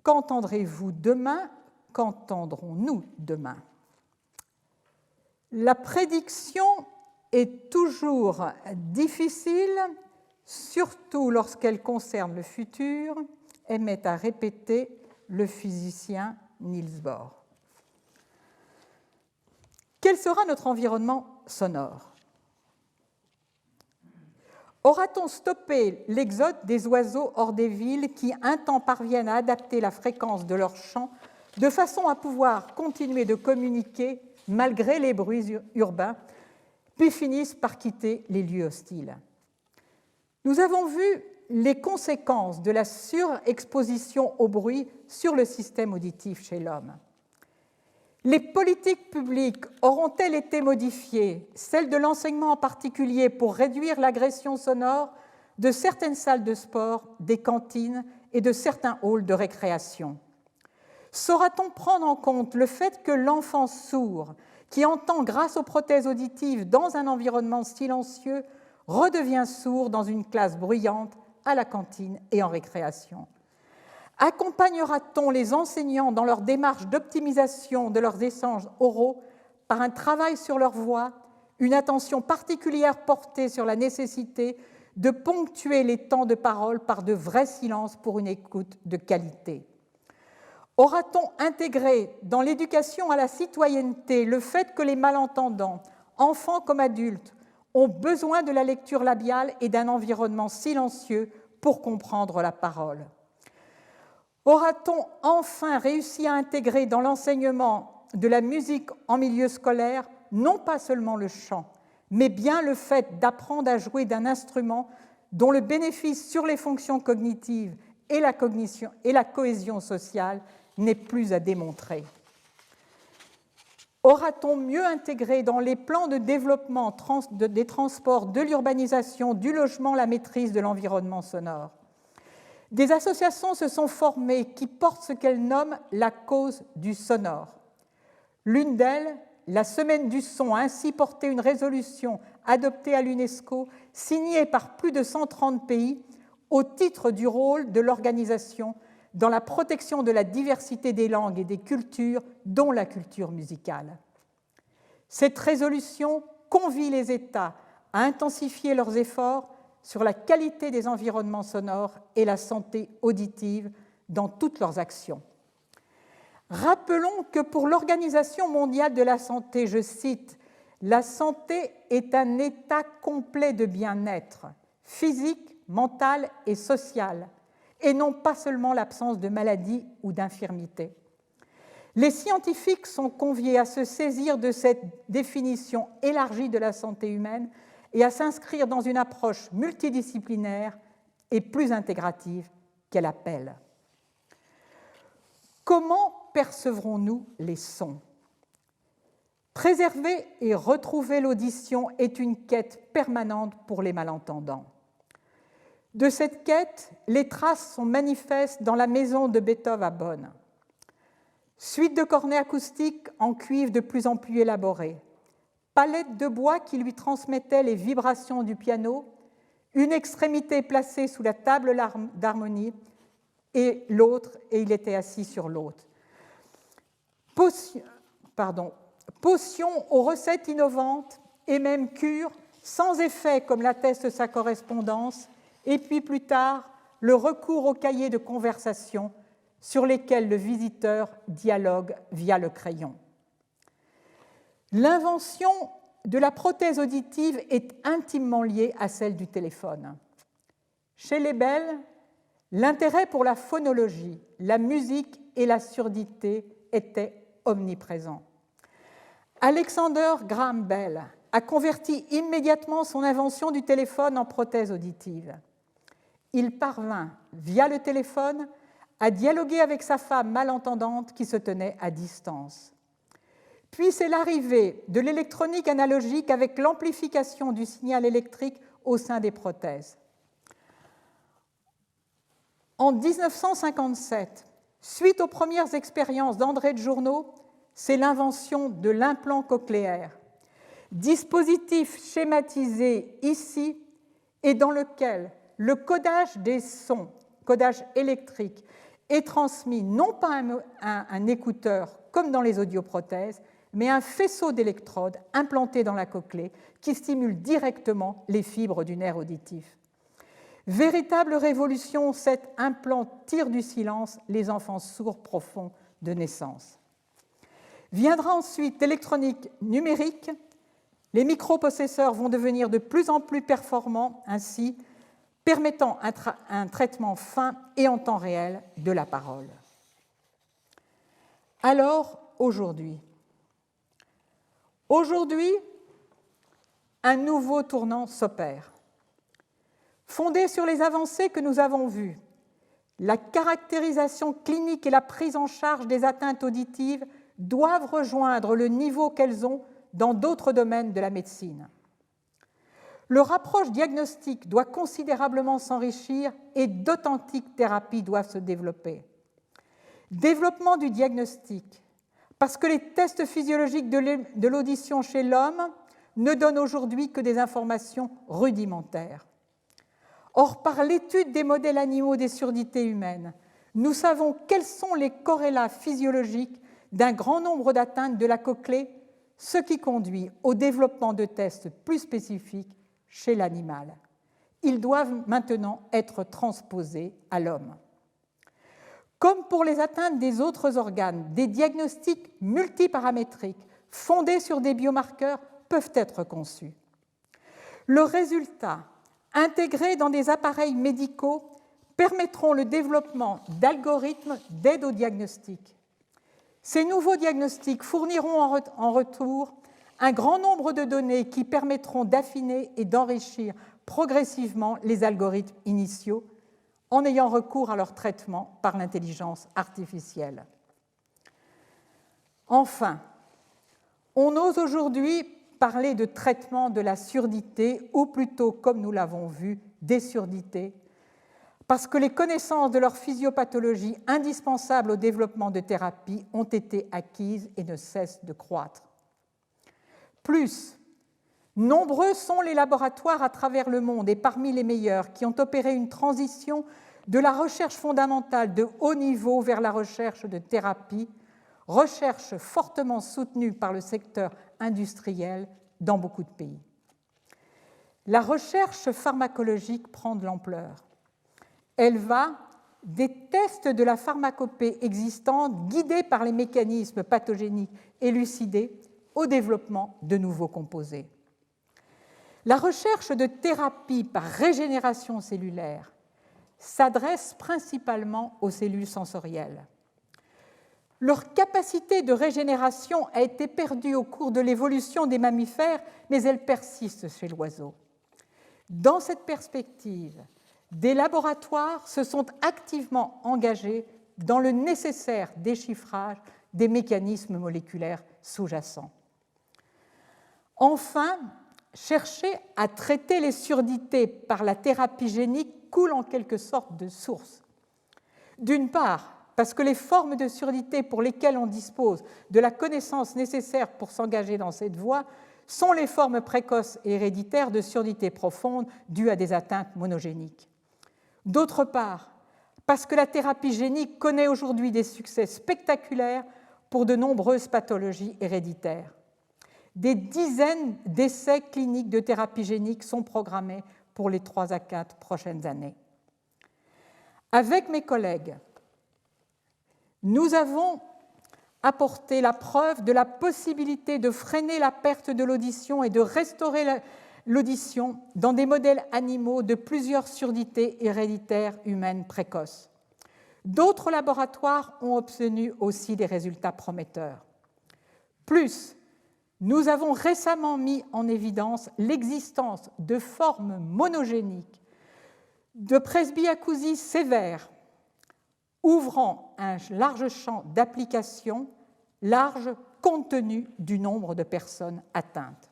[SPEAKER 2] Qu'entendrez-vous demain? Qu'entendrons-nous demain? La prédiction est toujours difficile, surtout lorsqu'elle concerne le futur, aimait à répéter le physicien Niels Bohr. Quel sera notre environnement sonore? Aura-t-on stoppé l'exode des oiseaux hors des villes qui, un temps, parviennent à adapter la fréquence de leur chant de façon à pouvoir continuer de communiquer malgré les bruits urbains, puis finissent par quitter les lieux hostiles? Nous avons vu les conséquences de la surexposition au bruit sur le système auditif chez l'homme. Les politiques publiques auront-elles été modifiées, celles de l'enseignement en particulier, pour réduire l'agression sonore de certaines salles de sport, des cantines et de certains halls de récréation? Saura-t-on prendre en compte le fait que l'enfant sourd, qui entend grâce aux prothèses auditives dans un environnement silencieux, redevient sourd dans une classe bruyante, à la cantine et en récréation? Accompagnera-t-on les enseignants dans leur démarche d'optimisation de leurs échanges oraux par un travail sur leur voix, une attention particulière portée sur la nécessité de ponctuer les temps de parole par de vrais silences pour une écoute de qualité? Aura-t-on intégré dans l'éducation à la citoyenneté le fait que les malentendants, enfants comme adultes, ont besoin de la lecture labiale et d'un environnement silencieux pour comprendre la parole? Aura-t-on enfin réussi à intégrer dans l'enseignement de la musique en milieu scolaire non pas seulement le chant, mais bien le fait d'apprendre à jouer d'un instrument dont le bénéfice sur les fonctions cognitives et la cohésion sociale n'est plus à démontrer? Aura-t-on mieux intégré dans les plans de développement des transports, de l'urbanisation, du logement, la maîtrise de l'environnement sonore? Des associations se sont formées qui portent ce qu'elles nomment la cause du sonore. L'une d'elles, la Semaine du son, a ainsi porté une résolution adoptée à l'UNESCO, signée par plus de 130 pays, au titre du rôle de l'organisation dans la protection de la diversité des langues et des cultures, dont la culture musicale. Cette résolution convie les États à intensifier leurs efforts sur la qualité des environnements sonores et la santé auditive dans toutes leurs actions. Rappelons que pour l'Organisation mondiale de la santé, je cite, « La santé est un état complet de bien-être, physique, mental et social, et non pas seulement l'absence de maladie ou d'infirmité. » Les scientifiques sont conviés à se saisir de cette définition élargie de la santé humaine et à s'inscrire dans une approche multidisciplinaire et plus intégrative qu'elle appelle. Comment percevrons-nous les sons ? Préserver et retrouver l'audition est une quête permanente pour les malentendants. De cette quête, les traces sont manifestes dans la maison de Beethoven à Bonn. Suite de cornets acoustiques en cuivre de plus en plus élaborés, palette de bois qui lui transmettait les vibrations du piano, une extrémité placée sous la table d'harmonie et l'autre, et il était assis sur l'autre. Potions aux recettes innovantes et même cures, sans effet comme l'atteste sa correspondance, et puis plus tard, le recours aux cahiers de conversation sur lesquels le visiteur dialogue via le crayon. L'invention de la prothèse auditive est intimement liée à celle du téléphone. Chez Lebel, l'intérêt pour la phonologie, la musique et la surdité étaient omniprésents. Alexander Graham Bell a converti immédiatement son invention du téléphone en prothèse auditive. Il parvint, via le téléphone, à dialoguer avec sa femme malentendante qui se tenait à distance. Puis c'est l'arrivée de l'électronique analogique avec l'amplification du signal électrique au sein des prothèses. En 1957, suite aux premières expériences d'André Djourno, c'est l'invention de l'implant cochléaire, dispositif schématisé ici et dans lequel le codage des sons, codage électrique, est transmis non pas un écouteur comme dans les audioprothèses, mais un faisceau d'électrodes implanté dans la cochlée qui stimule directement les fibres du nerf auditif. Véritable révolution, cet implant tire du silence les enfants sourds profonds de naissance. Viendra ensuite l'électronique numérique. Les microprocesseurs vont devenir de plus en plus performants, ainsi permettant un traitement fin et en temps réel de la parole. Alors, aujourd'hui, un nouveau tournant s'opère. Fondé sur les avancées que nous avons vues, la caractérisation clinique et la prise en charge des atteintes auditives doivent rejoindre le niveau qu'elles ont dans d'autres domaines de la médecine. Leur approche diagnostique doit considérablement s'enrichir et d'authentiques thérapies doivent se développer. Développement du diagnostic, parce que les tests physiologiques de l'audition chez l'homme ne donnent aujourd'hui que des informations rudimentaires. Or, par l'étude des modèles animaux des surdités humaines, nous savons quels sont les corrélats physiologiques d'un grand nombre d'atteintes de la cochlée, ce qui conduit au développement de tests plus spécifiques chez l'animal. Ils doivent maintenant être transposés à l'homme. Comme pour les atteintes des autres organes, des diagnostics multiparamétriques fondés sur des biomarqueurs peuvent être conçus. Le résultat, intégrés dans des appareils médicaux, permettront le développement d'algorithmes d'aide au diagnostic. Ces nouveaux diagnostics fourniront en retour un grand nombre de données qui permettront d'affiner et d'enrichir progressivement les algorithmes initiaux en ayant recours à leur traitement par l'intelligence artificielle. Enfin, on ose aujourd'hui parler de traitement de la surdité, ou plutôt, comme nous l'avons vu, des surdités, parce que les connaissances de leur physiopathologie indispensables au développement de thérapies ont été acquises et ne cessent de croître. Plus, nombreux sont les laboratoires à travers le monde et parmi les meilleurs qui ont opéré une transition de la recherche fondamentale de haut niveau vers la recherche de thérapie, recherche fortement soutenue par le secteur industriel dans beaucoup de pays. La recherche pharmacologique prend de l'ampleur. Elle va des tests de la pharmacopée existante guidés par les mécanismes pathogéniques élucidés au développement de nouveaux composés. La recherche de thérapie par régénération cellulaire s'adresse principalement aux cellules sensorielles. Leur capacité de régénération a été perdue au cours de l'évolution des mammifères, mais elle persiste chez l'oiseau. Dans cette perspective, des laboratoires se sont activement engagés dans le nécessaire déchiffrage des mécanismes moléculaires sous-jacents. Enfin, chercher à traiter les surdités par la thérapie génique coule en quelque sorte de source. D'une part, parce que les formes de surdité pour lesquelles on dispose de la connaissance nécessaire pour s'engager dans cette voie sont les formes précoces et héréditaires de surdité profonde dues à des atteintes monogéniques. D'autre part, parce que la thérapie génique connaît aujourd'hui des succès spectaculaires pour de nombreuses pathologies héréditaires. Des dizaines d'essais cliniques de thérapie génique sont programmés pour les 3 à 4 prochaines années. Avec mes collègues, nous avons apporté la preuve de la possibilité de freiner la perte de l'audition et de restaurer l'audition dans des modèles animaux de plusieurs surdités héréditaires humaines précoces. D'autres laboratoires ont obtenu aussi des résultats prometteurs. Plus, nous avons récemment mis en évidence l'existence de formes monogéniques de presbyacousie sévère, ouvrant un large champ d'application, large compte tenu du nombre de personnes atteintes.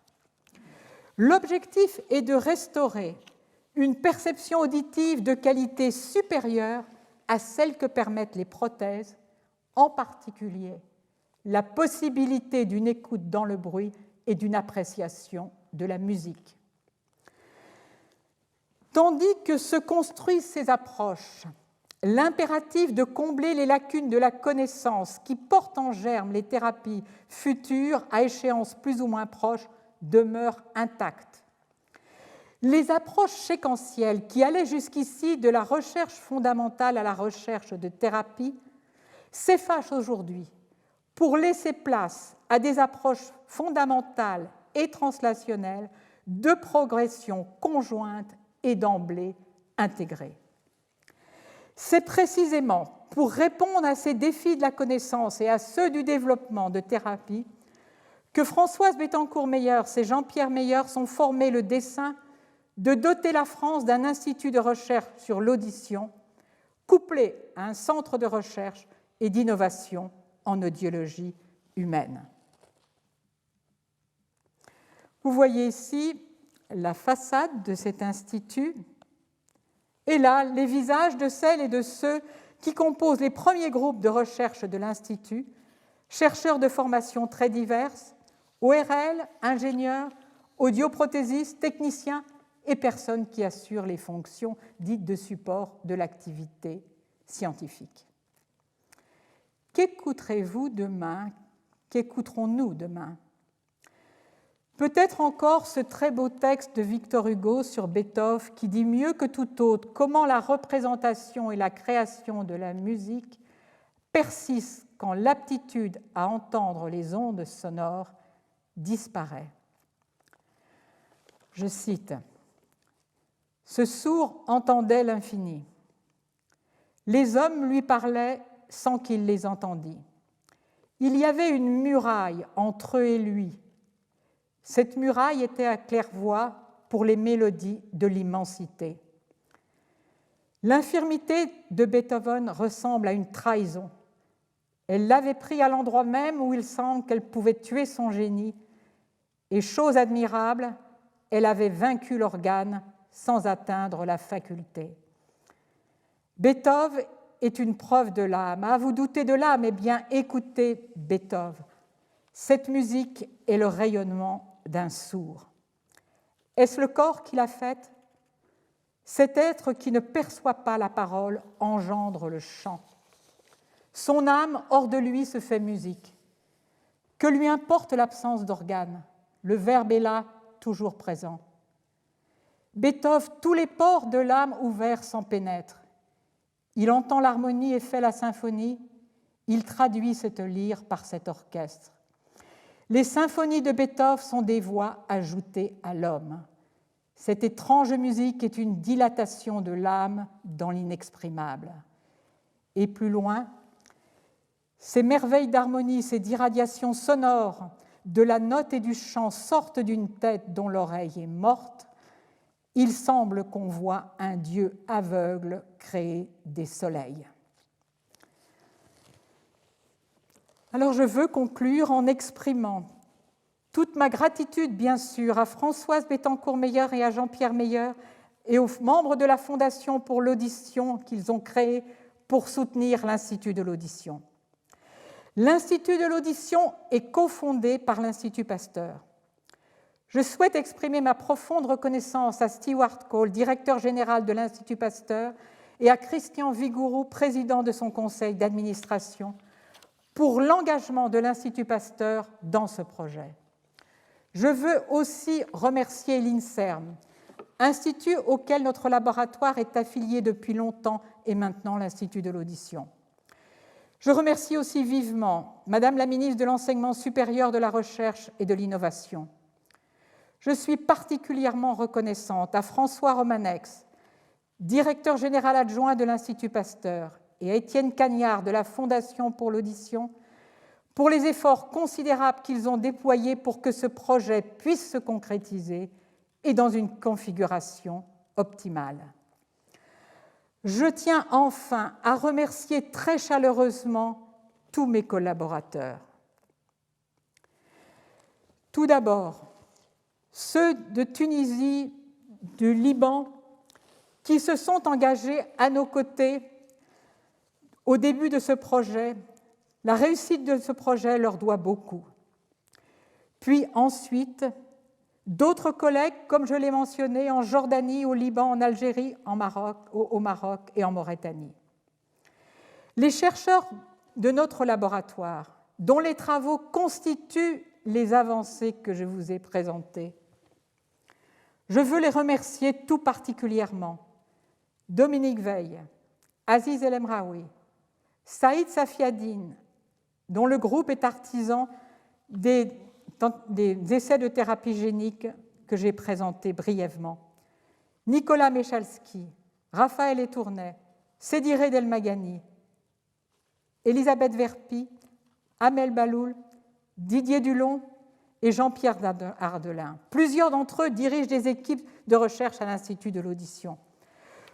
[SPEAKER 2] L'objectif est de restaurer une perception auditive de qualité supérieure à celle que permettent les prothèses, en particulier la possibilité d'une écoute dans le bruit et d'une appréciation de la musique. Tandis que se construisent ces approches, l'impératif de combler les lacunes de la connaissance qui portent en germe les thérapies futures à échéance plus ou moins proche demeure intact. Les approches séquentielles qui allaient jusqu'ici de la recherche fondamentale à la recherche de thérapie s'effacent aujourd'hui pour laisser place à des approches fondamentales et translationnelles de progression conjointe et d'emblée intégrée. C'est précisément pour répondre à ces défis de la connaissance et à ceux du développement de thérapie que Françoise Bettencourt-Meyers et Jean-Pierre Meyers ont formé le dessein de doter la France d'un institut de recherche sur l'audition, couplé à un centre de recherche et d'innovation en audiologie humaine. Vous voyez ici la façade de cet institut et là les visages de celles et de ceux qui composent les premiers groupes de recherche de l'Institut, chercheurs de formations très diverses, ORL, ingénieurs, audioprothésistes, techniciens et personnes qui assurent les fonctions dites de support de l'activité scientifique. Qu'écouterez-vous demain? Qu'écouterons-nous demain? Peut-être encore ce très beau texte de Victor Hugo sur Beethoven qui dit mieux que tout autre comment la représentation et la création de la musique persistent quand l'aptitude à entendre les ondes sonores disparaît. Je cite: « Ce sourd entendait l'infini. Les hommes lui parlaient sans qu'il les entendît. Il y avait une muraille entre eux et lui. Cette muraille était à claire-voie pour les mélodies de l'immensité. L'infirmité de Beethoven ressemble à une trahison. Elle l'avait pris à l'endroit même où il semble qu'elle pouvait tuer son génie, et chose admirable, elle avait vaincu l'organe sans atteindre la faculté. Beethoven est une preuve de l'âme. Ah, vous doutez de l'âme? Eh bien, écoutez Beethoven. Cette musique est le rayonnement d'un sourd. Est-ce le corps qui l'a faite? Cet être qui ne perçoit pas la parole engendre le chant. Son âme, hors de lui, se fait musique. Que lui importe l'absence d'organe? Le verbe est là, toujours présent. Beethoven, tous les pores de l'âme ouverts s'en pénètrent. Il entend l'harmonie et fait la symphonie. Il traduit cette lyre par cet orchestre. Les symphonies de Beethoven sont des voix ajoutées à l'homme. Cette étrange musique est une dilatation de l'âme dans l'inexprimable. Et plus loin, ces merveilles d'harmonie, ces d'irradiation sonore de la note et du chant sortent d'une tête dont l'oreille est morte Il semble qu'on voit un Dieu aveugle créer des soleils. Alors je veux conclure en exprimant toute ma gratitude, bien sûr, à Françoise Bettencourt-Meyer et à Jean-Pierre Meyer et aux membres de la Fondation pour l'audition qu'ils ont créée pour soutenir l'Institut de l'audition. L'Institut de l'audition est cofondé par l'Institut Pasteur. Je souhaite exprimer ma profonde reconnaissance à Stewart Cole, directeur général de l'Institut Pasteur, et à Christian Vigourou, président de son conseil d'administration, pour l'engagement de l'Institut Pasteur dans ce projet. Je veux aussi remercier l'INSERM, institut auquel notre laboratoire est affilié depuis longtemps et maintenant l'Institut de l'audition. Je remercie aussi vivement Madame la ministre de l'Enseignement supérieur, de la Recherche et de l'Innovation. Je suis particulièrement reconnaissante à François Romanex, directeur général adjoint de l'Institut Pasteur, et à Étienne Cagnard de la Fondation pour l'audition, pour les efforts considérables qu'ils ont déployés pour que ce projet puisse se concrétiser et dans une configuration optimale. Je tiens enfin à remercier très chaleureusement tous mes collaborateurs. Tout d'abord, ceux de Tunisie, du Liban, qui se sont engagés à nos côtés au début de ce projet. La réussite de ce projet leur doit beaucoup. Puis ensuite, d'autres collègues, comme je l'ai mentionné, en Jordanie, au Liban, en Algérie, au Maroc et en Mauritanie. Les chercheurs de notre laboratoire, dont les travaux constituent les avancées que je vous ai présentées, je veux les remercier tout particulièrement. Dominique Veil, Aziz El Emraoui, Saïd Safiaddine, dont le groupe est artisan des essais de thérapie génique que j'ai présentés brièvement, Nicolas Mechalski, Raphaël Etournay, Sédiré Delmagani, Elisabeth Verpi, Amel Baloul, Didier Dulon et Jean-Pierre Ardelin. Plusieurs d'entre eux dirigent des équipes de recherche à l'Institut de l'audition.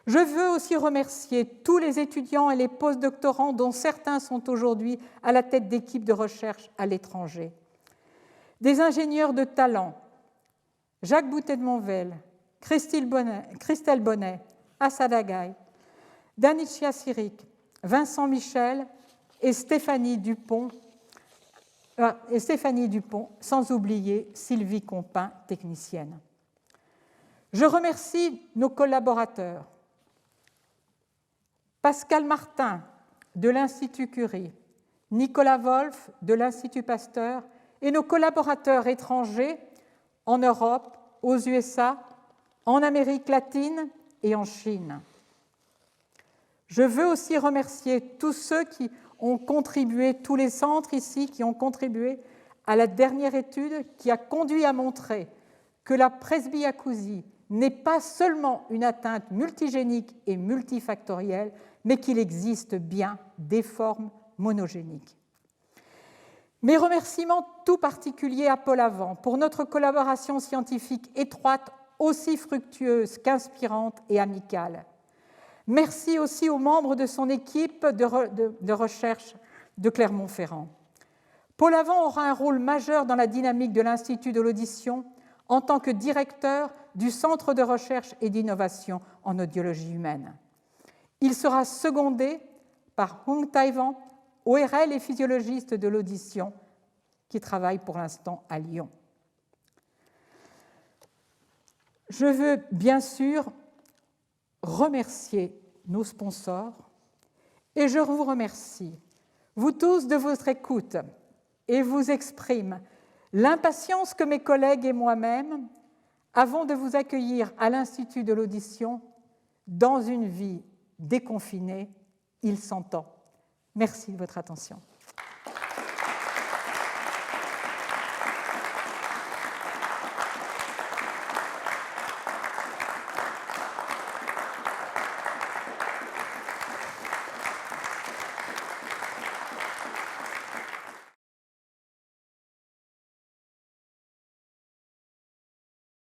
[SPEAKER 2] Je veux aussi remercier tous les étudiants et les postdoctorants dont certains sont aujourd'hui à la tête d'équipes de recherche à l'étranger. Des ingénieurs de talent, Jacques Boutet de Monvel, Christelle Bonnet, Assad Agaï, Danicia Sirik, Vincent Michel et Stéphanie Dupont, sans oublier Sylvie Compin, technicienne. Je remercie nos collaborateurs, Pascal Martin de l'Institut Curie, Nicolas Wolf de l'Institut Pasteur et nos collaborateurs étrangers en Europe, aux USA, en Amérique latine et en Chine. Je veux aussi remercier tous ceux qui ont contribué, tous les centres ici qui ont contribué à la dernière étude qui a conduit à montrer que la presbyacousie n'est pas seulement une atteinte multigénique et multifactorielle, mais qu'il existe bien des formes monogéniques. Mes remerciements tout particuliers à Paul Avant pour notre collaboration scientifique étroite, aussi fructueuse qu'inspirante et amicale. Merci aussi aux membres de son équipe de recherche de Clermont-Ferrand. Paul Avant aura un rôle majeur dans la dynamique de l'Institut de l'audition en tant que directeur du Centre de recherche et d'innovation en audiologie humaine. Il sera secondé par Hung Taïwan, ORL et physiologiste de l'audition, qui travaille pour l'instant à Lyon. Je veux bien sûr remercier nos sponsors et je vous remercie, vous tous, de votre écoute et vous exprime l'impatience que mes collègues et moi-même avons de vous accueillir à l'Institut de l'audition dans une vie déconfinée, il s'entend. Merci de votre attention.